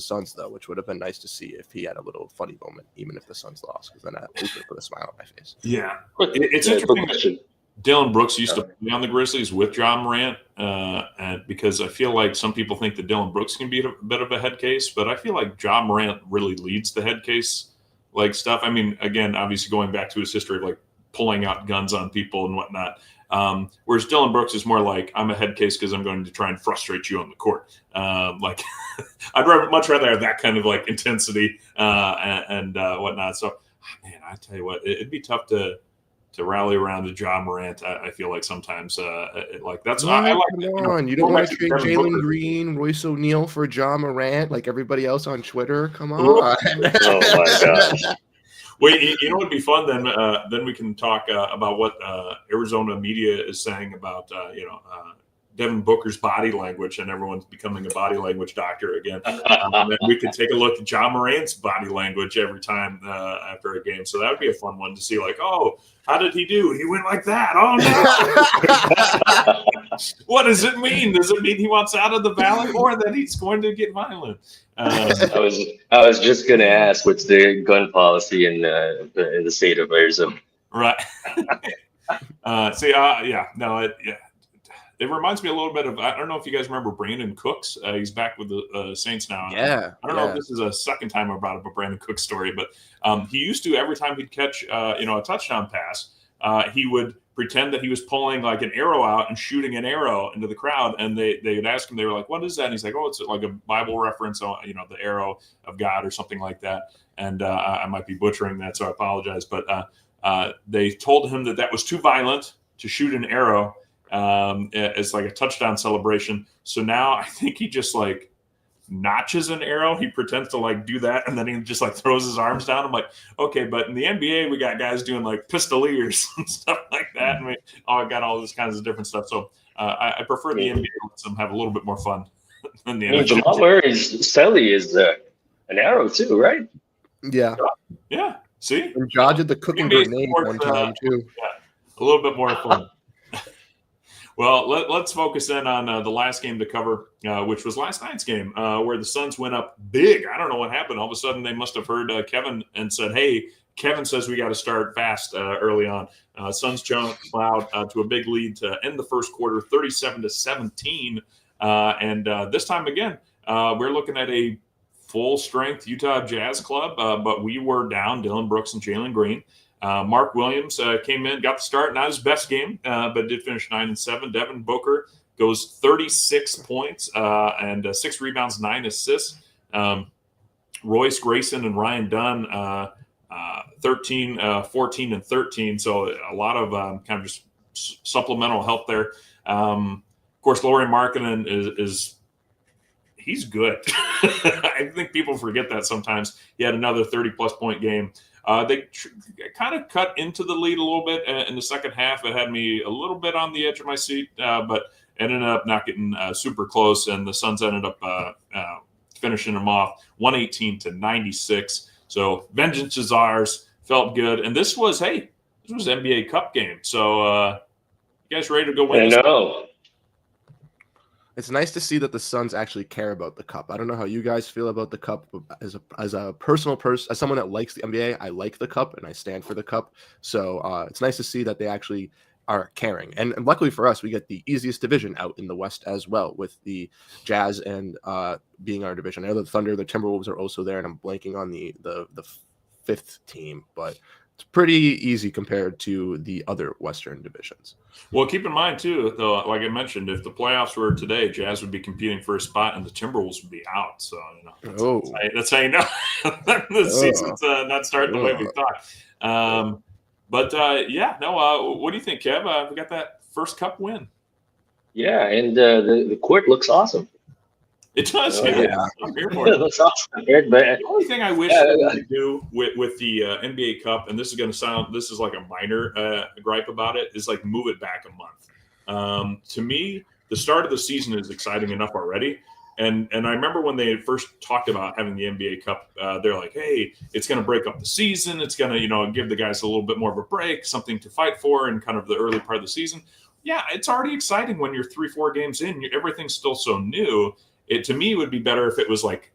Suns, though, which would have been nice to see if he had a little funny moment, even if the Suns lost, because then I would put a smile on my face. Yeah. It's interesting that Dylan Brooks used to play on the Grizzlies with John Morant, and because I feel like some people think that Dylan Brooks can be a bit of a head case, but I feel like John Morant really leads the head case like stuff. I mean, again, obviously going back to his history of like pulling out guns on people and whatnot. Whereas Dylan Brooks is more like, I'm a head case because I'm going to try and frustrate you on the court. Like I'd much rather have that kind of like intensity and whatnot. So, man, I tell you what, it'd be tough to rally around to John Morant. I feel like sometimes like that's I like. Come on, you don't want to trade Jalen Green, Royce O'Neal for John Morant like everybody else on Twitter. Come on. Oh my gosh. Well, you know, it'd be fun then. Then we can talk about what Arizona media is saying about Devin Booker's body language, and everyone's becoming a body language doctor again. And then we could take a look at John Morant's body language every time after a game. So that would be a fun one to see. Like, oh, how did he do? He went like that. Oh no! What does it mean? Does it mean he wants out of the valley, or that he's going to get violent? I was just gonna ask, what's the gun policy in the state of Arizona? Right. it reminds me a little bit of, I don't know if you guys remember Brandon Cooks. He's back with the Saints now. Yeah. I don't know if this is a second time I brought up a Brandon Cooks story, but he used to, every time he'd catch, a touchdown pass, he would pretend that he was pulling like an arrow out and shooting an arrow into the crowd. And they would ask him, they were like, what is that? And he's like, oh, it's like a Bible reference on, the arrow of God or something like that. And I might be butchering that, so I apologize. But they told him that was too violent to shoot an arrow as like a touchdown celebration. So now I think he just like notches an arrow. He pretends to like do that, and then he just like throws his arms down. I'm like, okay, but in the NBA, we got guys doing like pistoliers and stuff like that. And we got all this kinds of different stuff. So I prefer the NBA lets them have a little bit more fun than the NBA. Jamal Murray's celly is an arrow too, right? Yeah. Yeah. See? And Ja did the cooking NBA grenade sports, one time too. Yeah, a little bit more fun. Well, let's focus in on the last game to cover, which was last night's game, where the Suns went up big. I don't know what happened. All of a sudden, they must have heard Kevin and said, hey, Kevin says we got to start fast early on. Suns jumped out to a big lead to end the first quarter, 37-17. And this time again, we're looking at a full-strength Utah Jazz club, but we were down Dillon Brooks and Jalen Green. Mark Williams came in, got the start, not his best game, but did finish 9-7. Devin Booker goes 36 points and 6 rebounds, 9 assists. Royce Grayson and Ryan Dunn, 13, 14, and 13. So a lot of kind of just supplemental help there. Of course, Lauri Markkanen is he's good. I think people forget that sometimes. He had another 30-plus point game. They kind of cut into the lead a little bit in the second half. It had me a little bit on the edge of my seat, but ended up not getting super close, and the Suns ended up finishing them off 118-96. So vengeance is ours. Felt good. And this was NBA Cup game. So you guys ready to go win this? I know. It's nice to see that the Suns actually care about the cup. I don't know how you guys feel about the cup. But as a personal person, as someone that likes the NBA, I like the cup and I stand for the cup. So it's nice to see that they actually are caring. And luckily for us, we get the easiest division out in the West as well, with the Jazz and being our division. I know the Thunder, the Timberwolves are also there, and I'm blanking on the fifth team, but it's pretty easy compared to the other Western divisions. Well, keep in mind, too, though, like I mentioned, if the playoffs were today, Jazz would be competing for a spot and the Timberwolves would be out. So, that's how you know the season's not starting the way we thought. What do you think, Kev? We got that first cup win. Yeah, and the court looks awesome. It does, yeah. I'm here for it. It looks awesome, but the only thing I wish we could do with the NBA Cup, and this is like a minor gripe about it, is like move it back a month. To me, the start of the season is exciting enough already. And I remember when they first talked about having the NBA Cup, they're like, hey, it's going to break up the season. It's going to, give the guys a little bit more of a break, something to fight for in kind of the early part of the season. Yeah, it's already exciting when you're 3-4 games in. Everything's still so new. To me, it would be better if it was like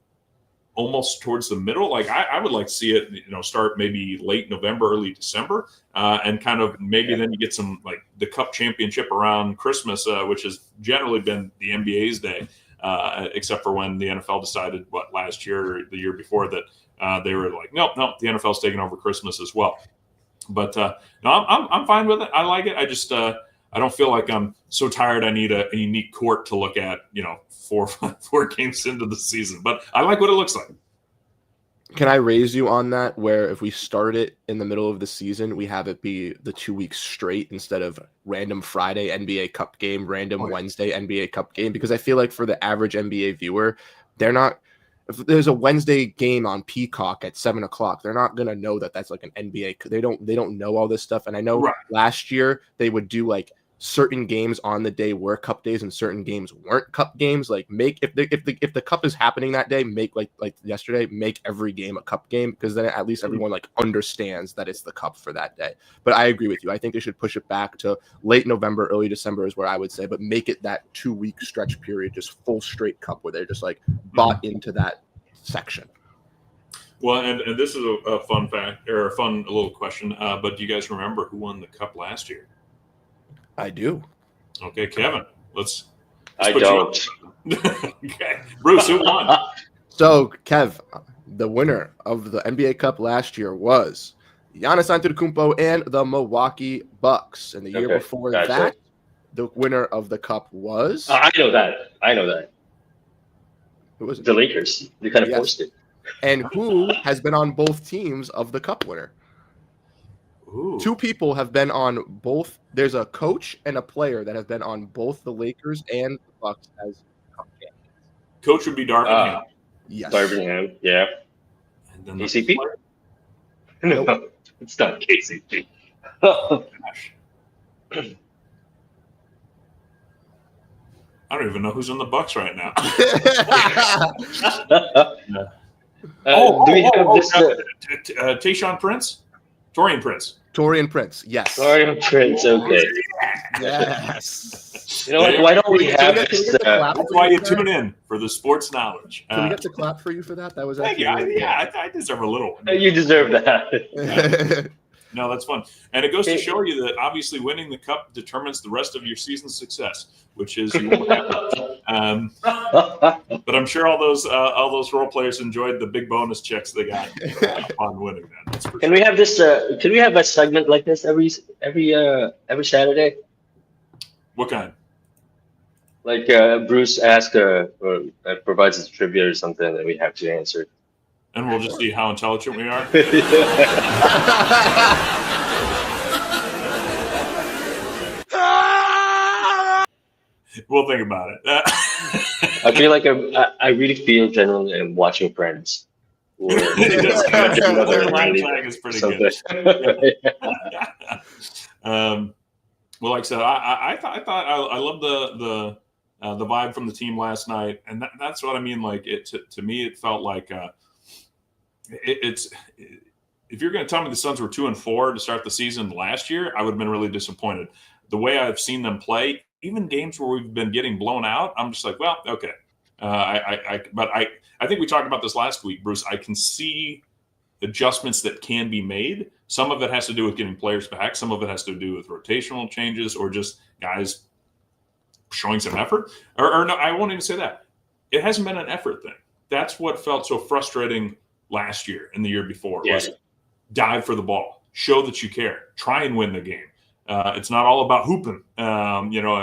almost towards the middle. Like I would like to see it, start maybe late November, early December, and kind of maybe then you get some like the Cup championship around Christmas, which has generally been the NBA's day, except for when the NFL decided last year or the year before that they were like, nope, the NFL's taking over Christmas as well. But no, I'm fine with it. I like it. I just I don't feel like I'm so tired I need a unique court to look at, 4 games into the season. But I like what it looks like. Can I raise you on that, where if we start it in the middle of the season, we have it be the 2 weeks straight instead of random Friday NBA Cup game, random Wednesday NBA Cup game? Because I feel like for the average NBA viewer, they're not – if there's a Wednesday game on Peacock at 7:00, they're not going to know that that's like an NBA – they don't know all this stuff. And I know last year they would do like certain games on the day were cup days and certain games weren't cup games. Like if the cup is happening that day, make like yesterday, make every game a cup game, because then at least everyone like understands that it's the cup for that day. But I agree with you. I think they should push it back to late November, early December is where I would say, but make it that 2 week stretch period, just full straight cup where they're just like bought into that section. Well, and this is a fun fact or a fun little question. But do you guys remember who won the cup last year? I do. Okay, Kevin, Let's I put you don't. up. Okay, Bruce, who won? So, Kev, the winner of the NBA Cup last year was Giannis Antetokounmpo and the Milwaukee Bucks. And the year Okay, before gotcha. that, the winner of the cup was I know that. who was it? The Lakers. They kind of Yes. forced it. And who has been on both teams of the cup winner? Ooh. Two people have been on both. There's a coach and a player that have been on both the Lakers and the Bucks as cup champions. Coach would be Darvin Ham. Yes. Darvin Ham, yeah. And then the KCP? player- No, it's not KCP. Gosh. I don't even know who's in the Bucks right now. Do we have this? Tayshaun Prince? Torian Prince. Torian Prince. Yes. Torian Prince, okay. Yes. You know what? Why don't we have this? That's why you tune in for the sports knowledge. Can we get the clap for you for that? That was Thank actually you. I deserve a little one. You deserve that. No, that's fun. And it goes to show you that obviously winning the cup determines the rest of your season's success, which is you won't have but I'm sure all those role players enjoyed the big bonus checks they got upon winning that. That's for Can sure. we have this? Can we have a segment like this every Saturday? What kind? Like Bruce asks or provides us trivia or something that we have to answer. And we'll just see how intelligent we are. We'll think about it. I feel like I really feel generally I'm watching Friends. Or Their line tag is pretty good. Well, like I said, I love the vibe from the team last night, and that's what I mean. Like to me, it felt like it's. If you're going to tell me the Suns were 2-4 to start the season last year, I would have been really disappointed. The way I've seen them play, even games where we've been getting blown out, I'm just like, well, okay. But I think we talked about this last week, Bruce. I can see adjustments that can be made. Some of it has to do with getting players back. Some of it has to do with rotational changes or just guys showing some effort. Or no, I won't even say that. It hasn't been an effort thing. That's what felt so frustrating last year and the year before. Yeah. Was dive for the ball, show that you care, try and win the game. It's not all about hooping.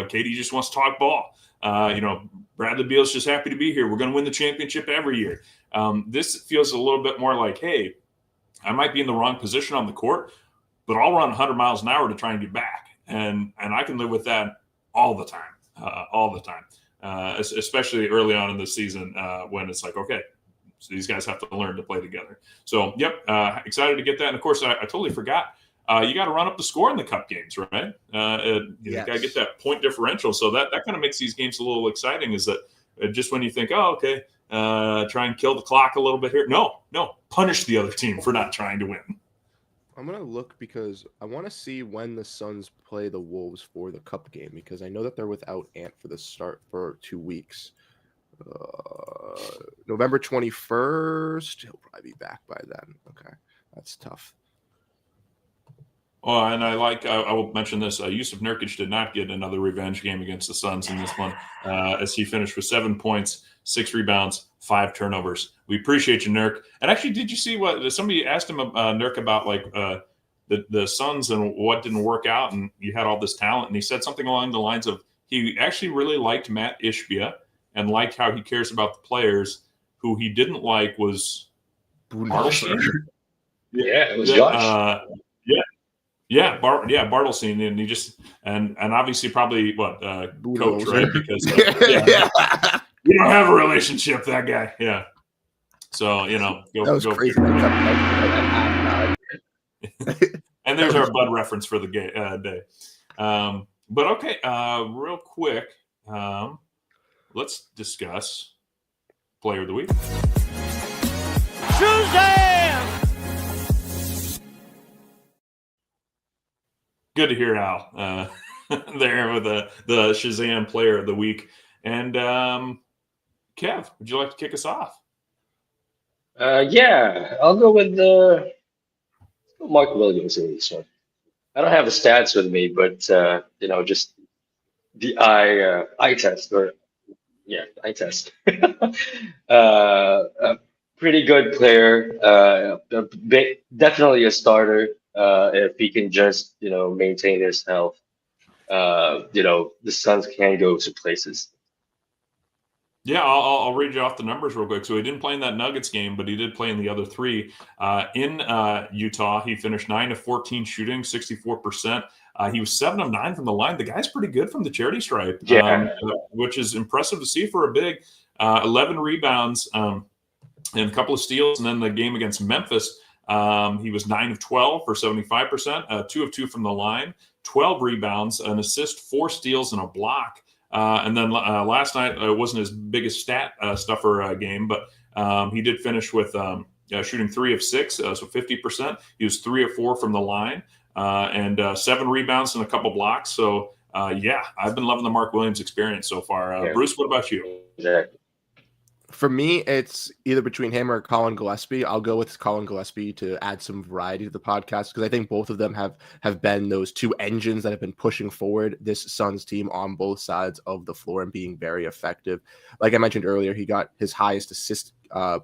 Katie just wants to talk ball. Bradley Beal's just happy to be here. We're going to win the championship every year. This feels a little bit more like, hey, I might be in the wrong position on the court, but I'll run 100 miles an hour to try and get back. And I can live with that all the time, especially early on in the season when it's like, okay, so these guys have to learn to play together. So, yep, excited to get that. And, of course, I totally forgot. You got to run up the score in the cup games, right? You got to get that point differential. So that kind of makes these games a little exciting is that just when you think, oh, okay, try and kill the clock a little bit here. No, punish the other team for not trying to win. I'm going to look because I want to see when the Suns play the Wolves for the cup game because I know that they're without Ant for the start for 2 weeks. November 21st. He'll probably be back by then. Okay. That's tough. Oh, and I will mention this. Yusuf Nurkic did not get another revenge game against the Suns in this one as he finished with 7 points, 6 rebounds, 5 turnovers. We appreciate you, Nurk. And actually, did you see what somebody asked him, Nurk, about like the Suns and what didn't work out? And you had all this talent. And he said something along the lines of he actually really liked Matt Ishbia and liked how he cares about the players. Who he didn't like was Bartlestein. Yeah, it was Josh. Bartlestein, and he just and obviously probably coach, right? Because we don't have a relationship, that guy. Yeah, so that was crazy. And there's our Bud reference for the day. But okay, real quick, let's discuss Player of the Week. Suzanne! Good to hear Al there with the Shazam Player of the Week. And Kev, would you like to kick us off? Yeah, I'll go with Mark Williams in this one. I don't have the stats with me, but just the eye test, or yeah, eye test. A pretty good player. Definitely a starter. If he can just maintain his health, the Suns can go to places. Yeah, I'll read you off the numbers real quick. So he didn't play in that Nuggets game, but he did play in the other three. In Utah, he finished 9 of 14 shooting, 64%. He was 7 of 9 from the line. The guy's pretty good from the charity stripe, Yeah, which is impressive to see for a big. 11 rebounds and a couple of steals. And then the game against Memphis, he was 9 of 12 for 75%, 2 of 2 from the line, 12 rebounds, an assist, 4 steals, and a block. And then last night it wasn't his biggest stat stuffer game, but he did finish with shooting 3 of 6, so 50%. He was 3 of 4 from the line, and 7 rebounds and a couple blocks. So yeah, I've been loving the Mark Williams experience so far. Yeah. Bruce, what about you? exactly. For me, it's either between him or Colin Gillespie. I'll go with Colin Gillespie to add some variety to the podcast because I think both of them have been those two engines that have been pushing forward this Suns team on both sides of the floor and being very effective. Like I mentioned earlier, he got his highest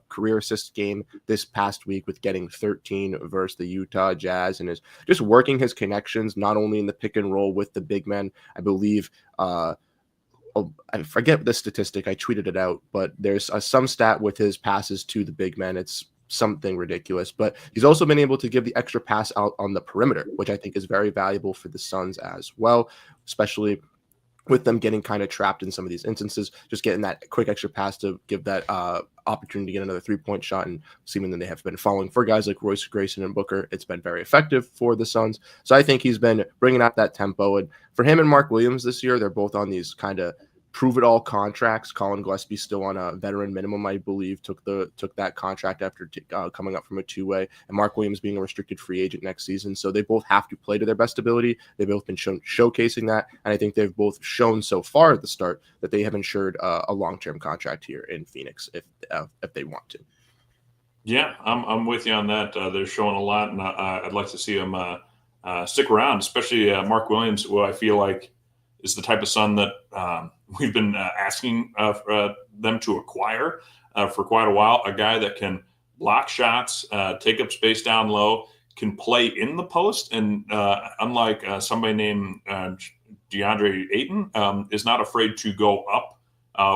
career assist game this past week with getting 13 versus the Utah Jazz, and is just working his connections not only in the pick and roll with the big men. I believe I forget the statistic. I tweeted it out, but there's some stat with his passes to the big men. It's something ridiculous, but he's also been able to give the extra pass out on the perimeter, which I think is very valuable for the Suns as well, especially with them getting kind of trapped in some of these instances, just getting that quick extra pass to give that opportunity to get another 3-point shot. And seeming that they have been falling for guys like Royce Grayson and Booker, it's been very effective for the Suns. So I think he's been bringing out that tempo. And for him and Mark Williams this year, they're both on these kind of prove-it-all contracts. Colin Gillespie still on a veteran minimum, I believe, took that contract after coming up from a two-way, and Mark Williams being a restricted free agent next season. So they both have to play to their best ability. They've both been showcasing that, and I think they've both shown so far at the start that they have ensured a long-term contract here in Phoenix if they want to. Yeah, I'm with you on that. They're showing a lot, and I'd like to see them stick around, especially Mark Williams, who I feel like is the type of Sun that we've been asking them to acquire for quite a while. A guy that can block shots, take up space down low, can play in the post, and unlike somebody named DeAndre Ayton, is not afraid to go up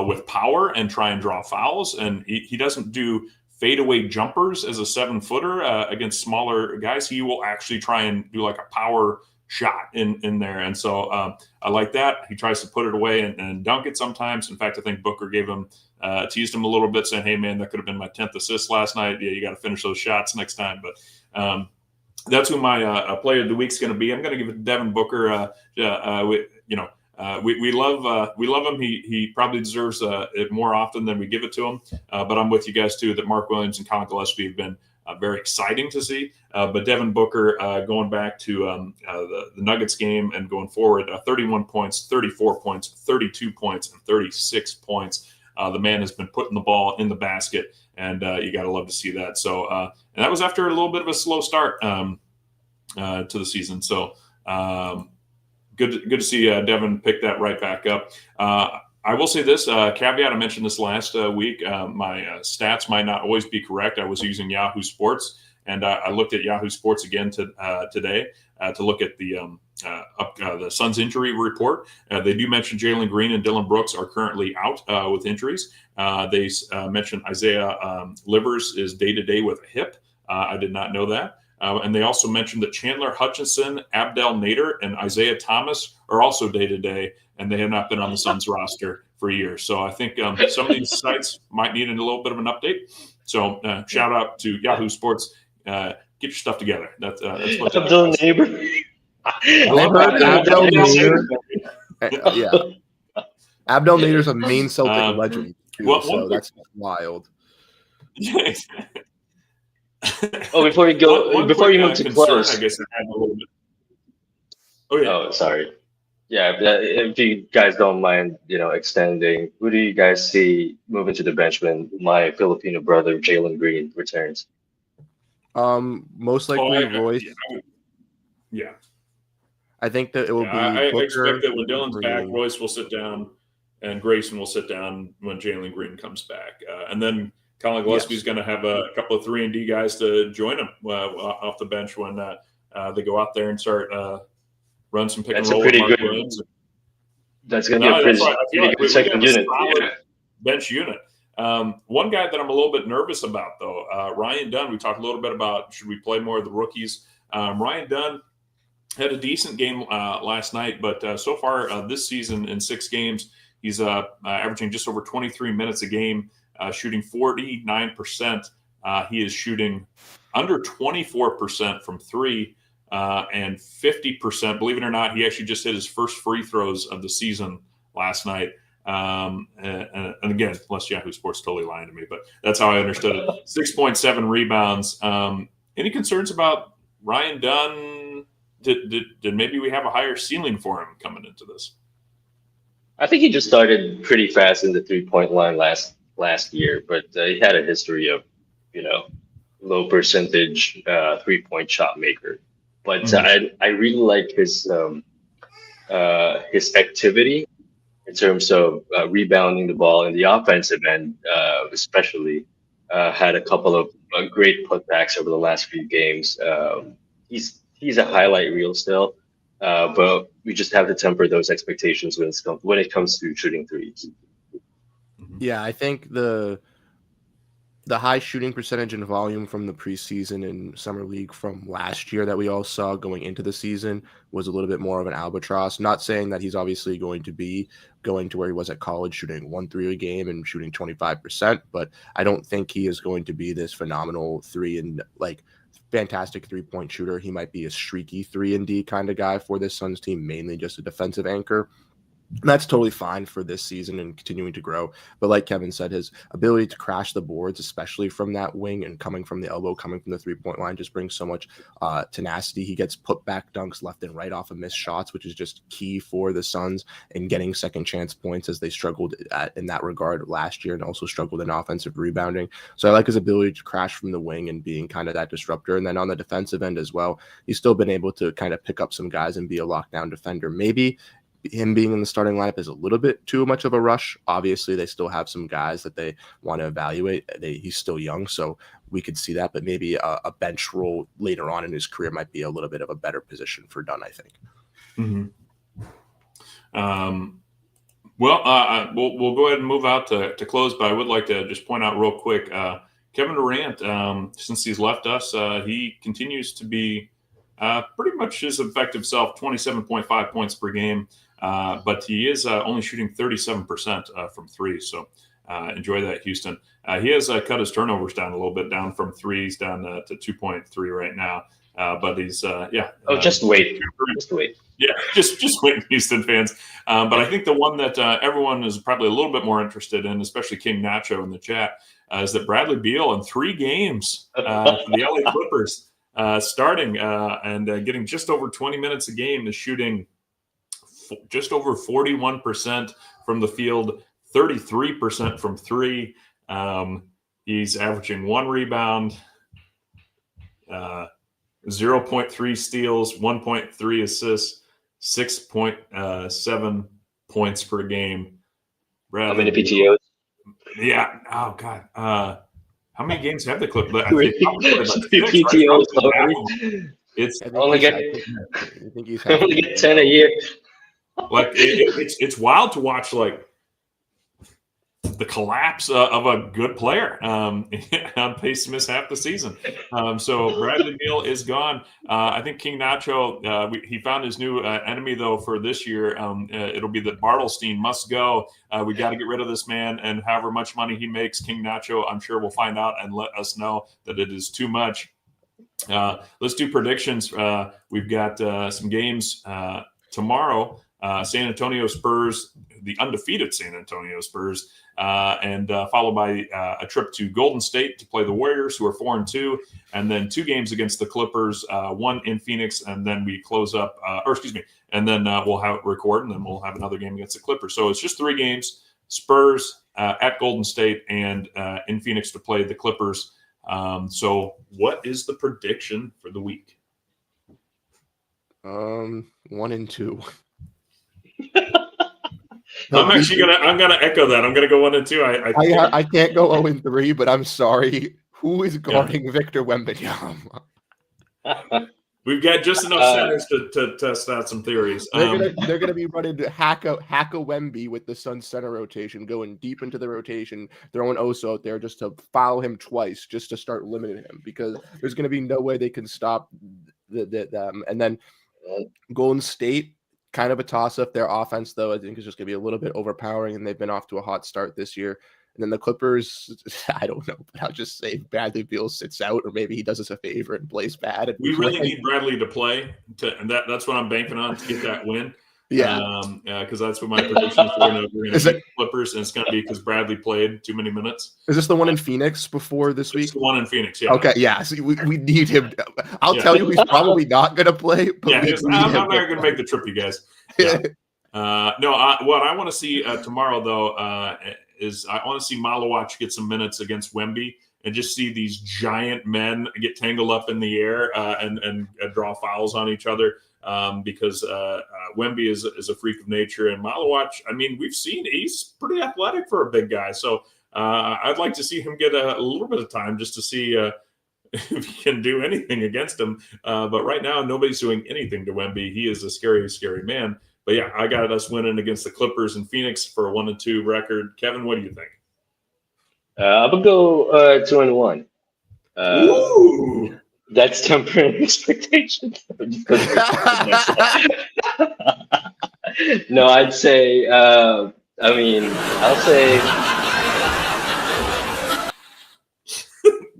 with power and try and draw fouls. And he doesn't do fadeaway jumpers as a 7-footer against smaller guys. He will actually try and do like a power shot in there. And so I like that. He tries to put it away and dunk it sometimes. In fact, I think Booker teased him a little bit, saying, hey, man, that could have been my 10th assist last night. Yeah, you got to finish those shots next time. But that's who my player of the week's going to be. I'm going to give it to Devin Booker. We love him. He probably deserves it more often than we give it to him. But I'm with you guys too that Mark Williams and Colin Gillespie have been very exciting to see. But Devin Booker, going back to the Nuggets game and going forward, 31 points, 34 points, 32 points, and 36 points. The man has been putting the ball in the basket, and you got to love to see that. So, and that was after a little bit of a slow start to the season. So, good to see Devin pick that right back up. I will say this caveat. I mentioned this last week. My stats might not always be correct. I was using Yahoo Sports, and I looked at Yahoo Sports again today to look at the Suns injury report. They do mention Jalen Green and Dylan Brooks are currently out with injuries. They mentioned Isaiah Livers is day-to-day with a hip. I did not know that. And they also mentioned that Chandler Hutchinson, Abdel Nader, and Isaiah Thomas are also day-to-day, and they have not been on the Suns roster for years. So I think some of these sites might need a little bit of an update. So shout out to Yahoo Sports. Get your stuff together. That's what Abdel Nader. Abdel Nader. Yeah. Abdel Nader's a main Celtic legend, too, so that's wild. Yeah. Oh, before you move to close, I guess I had a little bit. Oh yeah. Oh, sorry. Yeah, if you guys don't mind, extending, who do you guys see moving to the bench when my Filipino brother Jalen Green returns? Most likely Royce. Yeah. I think that it will be. I Booker, expect that when Dylan's back, Green. Royce will sit down, and Grayson will sit down when Jalen Green comes back, and then Colin Gillespie's going to have a couple of 3-and-D guys to join him off the bench when they go out there and start run some pick That's and roll a pretty with Mark good. Williams. That's going to be a That's pretty, why I feel pretty like good we second have a unit. solid Yeah. bench unit. One guy that I'm a little bit nervous about, though, Ryan Dunn. We talked a little bit about should we play more of the rookies. Ryan Dunn had a decent game last night, but so far this season in 6 games, he's averaging just over 23 minutes a game, shooting 49%. He is shooting under 24% from 3 and 50%. Believe it or not, he actually just hit his first free throws of the season last night. And again, unless Yahoo Sports totally lying to me, but that's how I understood it. 6.7 rebounds. Any concerns about Ryan Dunn? Did maybe we have a higher ceiling for him coming into this? I think he just started pretty fast in the 3-point line last year, but he had a history of, low percentage 3-point shot maker. But I really like his activity in terms of rebounding the ball in the offensive end, especially. Had a couple of great putbacks over the last few games. He's a highlight reel still, but we just have to temper those expectations when it comes to shooting threes. Yeah, I think the high shooting percentage and volume from the preseason and summer league from last year that we all saw going into the season was a little bit more of an albatross. Not saying that he's obviously going to be going to where he was at college, shooting 1-3 a game and shooting 25%, but I don't think he is going to be this phenomenal fantastic 3-point shooter. He might be a streaky 3-and-D kind of guy for this Suns team, mainly just a defensive anchor. And that's totally fine for this season and continuing to grow. But like Kevin said, his ability to crash the boards, especially from that wing and coming from the elbow, coming from the 3-point line, just brings so much tenacity. He gets put back dunks left and right off of missed shots, which is just key for the Suns in getting second chance points, as they struggled in that regard last year and also struggled in offensive rebounding. So I like his ability to crash from the wing and being kind of that disruptor. And then on the defensive end as well, he's still been able to kind of pick up some guys and be a lockdown defender. Maybe him being in the starting lineup is a little bit too much of a rush. Obviously, they still have some guys that they want to evaluate. He's still young, so we could see that. But maybe a bench role later on in his career might be a little bit of a better position for Dunn, I think. We'll go ahead and move out to close, but I would like to just point out real quick, Kevin Durant, since he's left us, he continues to be pretty much his effective self, 27.5 points per game. But he is only shooting 37% from 3. So enjoy that, Houston. He has cut his turnovers down a little bit, down from 3s down to 2.3 right now. But he's, Just wait. Just wait. Yeah, just wait, Houston fans. But I think the one that everyone is probably a little bit more interested in, especially King Nacho in the chat, is that Bradley Beal in 3 games for the LA Clippers starting and getting just over 20 minutes a game is shooting just over 41% from the field, 33% from 3. He's averaging 1 rebound, 0.3 steals, 1.3 assists, 6.7 points per game. How many PTOs? Yeah. Oh, God. How many games have the Clippers? Three PTOs already. It's only get 10 a year. Like it's wild to watch, like the collapse of a good player on pace to miss half the season. So Bradley Beal is gone. I think King Nacho, he found his new enemy, though, for this year. It'll be that Bartelstein must go. We got to get rid of this man, and however much money he makes, King Nacho, I'm sure will find out and let us know that it is too much. Let's do predictions. We've got some games tomorrow. San Antonio Spurs, the undefeated San Antonio Spurs, and followed by a trip to Golden State to play the Warriors, who are 4-2, and then 2 games against the Clippers, 1 in Phoenix, and then we close up, and then we'll have it record, and then we'll have another game against the Clippers. So it's just 3 games: Spurs at Golden State and in Phoenix to play the Clippers. So what is the prediction for the week? 1-2. I'm gonna echo that. I'm gonna go 1-2. I can't go 0-3, but I'm sorry. Who is guarding Victor Wembanyama? We've got just enough centers to test out some theories. They're gonna be running Haka Wemby with the Sun center rotation, going deep into the rotation, throwing Oso out there just to foul him twice, just to start limiting him, because there's gonna be no way they can stop them. And then Golden State, kind of a toss-up. Their offense, though, I think is just gonna be a little bit overpowering, and they've been off to a hot start this year. And then the Clippers, I don't know, but I'll just say Bradley Beal sits out, or maybe he does us a favor and plays bad. We really need Bradley to play, and that's what I'm banking on to get that win. Yeah, because that's what my prediction is. We're going to beat the Clippers, and it's going to be because Bradley played too many minutes. Is this the one in Phoenix before this week? It's the one in Phoenix, yeah. Okay, yeah. So we need him. I'll tell you, he's probably not going to play. But I'm not going to make the trip, you guys. Yeah. What I want to see tomorrow, though, is I want to see Malawach get some minutes against Wemby and just see these giant men get tangled up in the air and draw fouls on each other because Wemby is a freak of nature. And Malawach, I mean, we've seen he's pretty athletic for a big guy. So I'd like to see him get a little bit of time just to see if he can do anything against him. But right now, nobody's doing anything to Wemby. He is a scary, scary man. But yeah, I got us winning against the Clippers in Phoenix for a 1-2 record. Kevin, what do you think? I'm gonna go 2-1. Ooh. That's tempering expectations. No, I'd say. I'll say.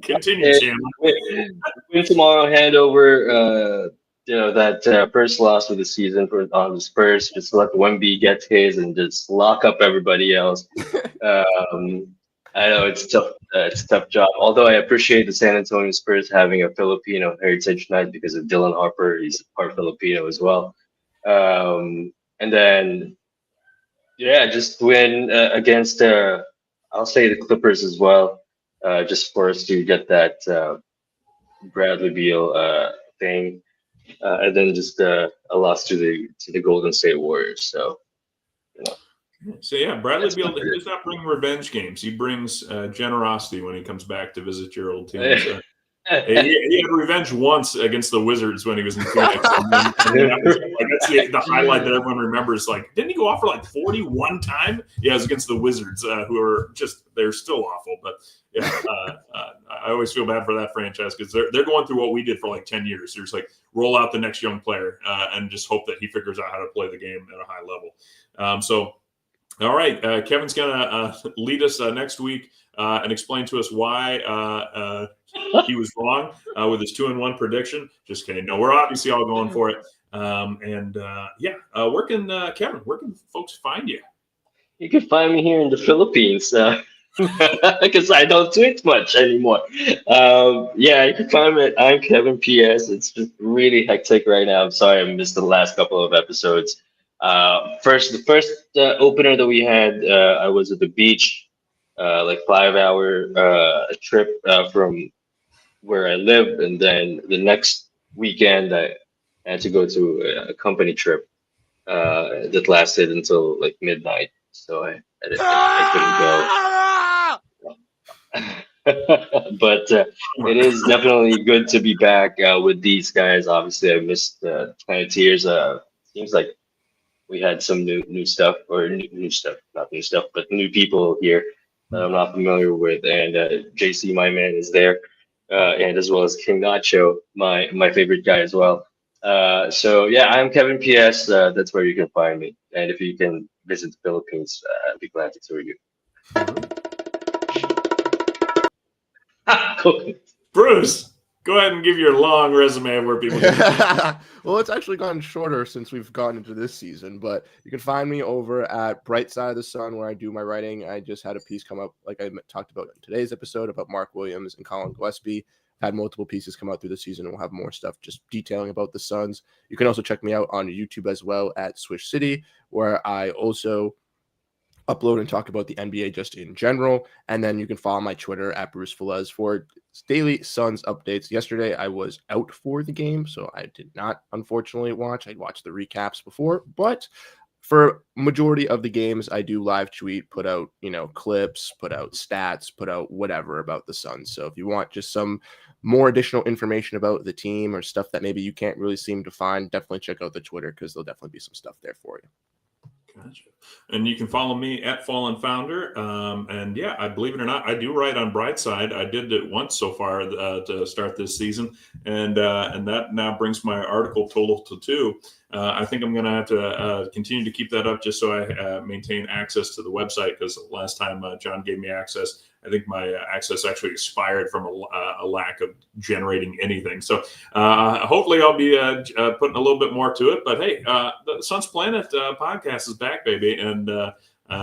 Continue, Sam. Win tomorrow. Hand over. That first loss of the season on the Spurs. Just let Wemby get his and just lock up everybody else. I know it's tough. It's a tough job. Although I appreciate the San Antonio Spurs having a Filipino heritage night because of Dylan Harper. He's part Filipino as well. And then, just win against. I'll say the Clippers as well. Just for us to get that Bradley Beal thing. And then just a loss to the Golden State Warriors. So, Bradley Beal does not bring revenge games. He brings generosity when he comes back to visit your old team. So, he had revenge once against the Wizards when he was in Phoenix. That's the highlight that everyone remembers. Like, didn't he go off for like 41 time? Yeah, it was against the Wizards, who are they're still awful. But yeah, I always feel bad for that franchise because they're going through what we did for like 10 years. There's like roll out the next young player and just hope that he figures out how to play the game at a high level. All right, Kevin's gonna lead us next week and explain to us why he was wrong with his 2-1 prediction. Just kidding. No, we're obviously all going for it. Kevin, where can folks find you? You can find me here in the Philippines because I don't tweet much anymore. You can find me at I'm Kevin PS. It's just really hectic right now. I'm sorry I missed the last couple of episodes. The first opener that we had, I was at the beach, like 5-hour trip from where I live, and then the next weekend I had to go to a company trip that lasted until like midnight. So I couldn't go. But it is definitely good to be back with these guys. Obviously, I missed Planet Tears. Seems like we had some new stuff, or new stuff, not new stuff, but new people here that I'm not familiar with. And JC, my man, is there, and as well as King Nacho, my favorite guy as well. I'm Kevin PS. That's where you can find me. And if you can visit the Philippines, I'd be glad to tour you. Bruce, go ahead and give your long resume of where people can. Well, it's actually gotten shorter since we've gotten into this season, but you can find me over at Bright Side of the Sun where I do my writing. I just had a piece come up, like I talked about in today's episode, about Mark Williams and Colin Gillespie. I've had multiple pieces come out through the season, and we'll have more stuff just detailing about the Suns. You can also check me out on YouTube as well at Swish City, where I also upload and talk about the NBA just in general. And then you can follow my Twitter at Bruce Velez for daily Suns updates. Yesterday, I was out for the game, so I did not, unfortunately, watch. I watched the recaps before, but for majority of the games, I do live tweet, put out, clips, put out stats, put out whatever about the Suns. So if you want just some more additional information about the team or stuff that maybe you can't really seem to find, definitely check out the Twitter because there'll definitely be some stuff there for you. Gotcha. And you can follow me at Fallen Founder. And yeah, I believe it or not, I do write on Brightside. I did it once so far to start this season, and that now brings my article total to 2. I think I'm going to have to continue to keep that up just so I maintain access to the website, because last time John gave me access, I think my access actually expired from a lack of generating anything. So hopefully I'll be putting a little bit more to it. But hey, the Suns Planet podcast is back, baby. And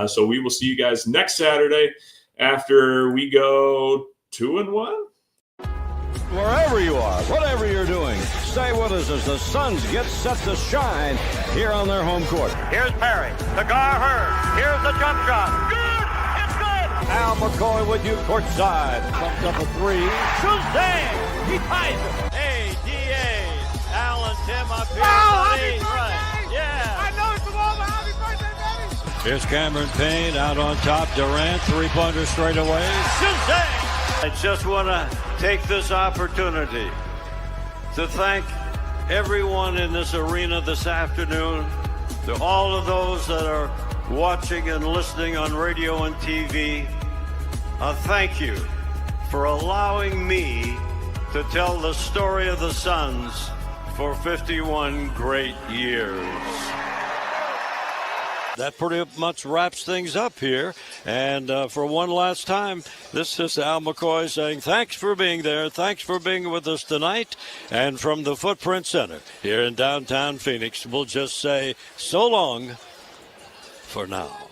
so we will see you guys next Saturday after we go 2-1. Wherever you are, whatever you're doing, stay with us as the Suns get set to shine here on their home court. Here's Perry. Cigar Hurd. Here's the jump shot. Good. It's good. Al McCoy with you courtside. Pumped up a 3. Shazam. He ties it. Hey, D.A. Al and Tim up here. happy birthday. Right. Yeah. I know it's the ball, but happy birthday, baby. Here's Cameron Payne out on top. Durant, 3-pointer straight away. Shazam. I just want to take this opportunity to thank everyone in this arena this afternoon, to all of those that are watching and listening on radio and TV. Thank you for allowing me to tell the story of the Suns for 51 great years. That pretty much wraps things up here. And for one last time, this is Al McCoy saying thanks for being there. Thanks for being with us tonight. And from the Footprint Center here in downtown Phoenix, we'll just say so long for now.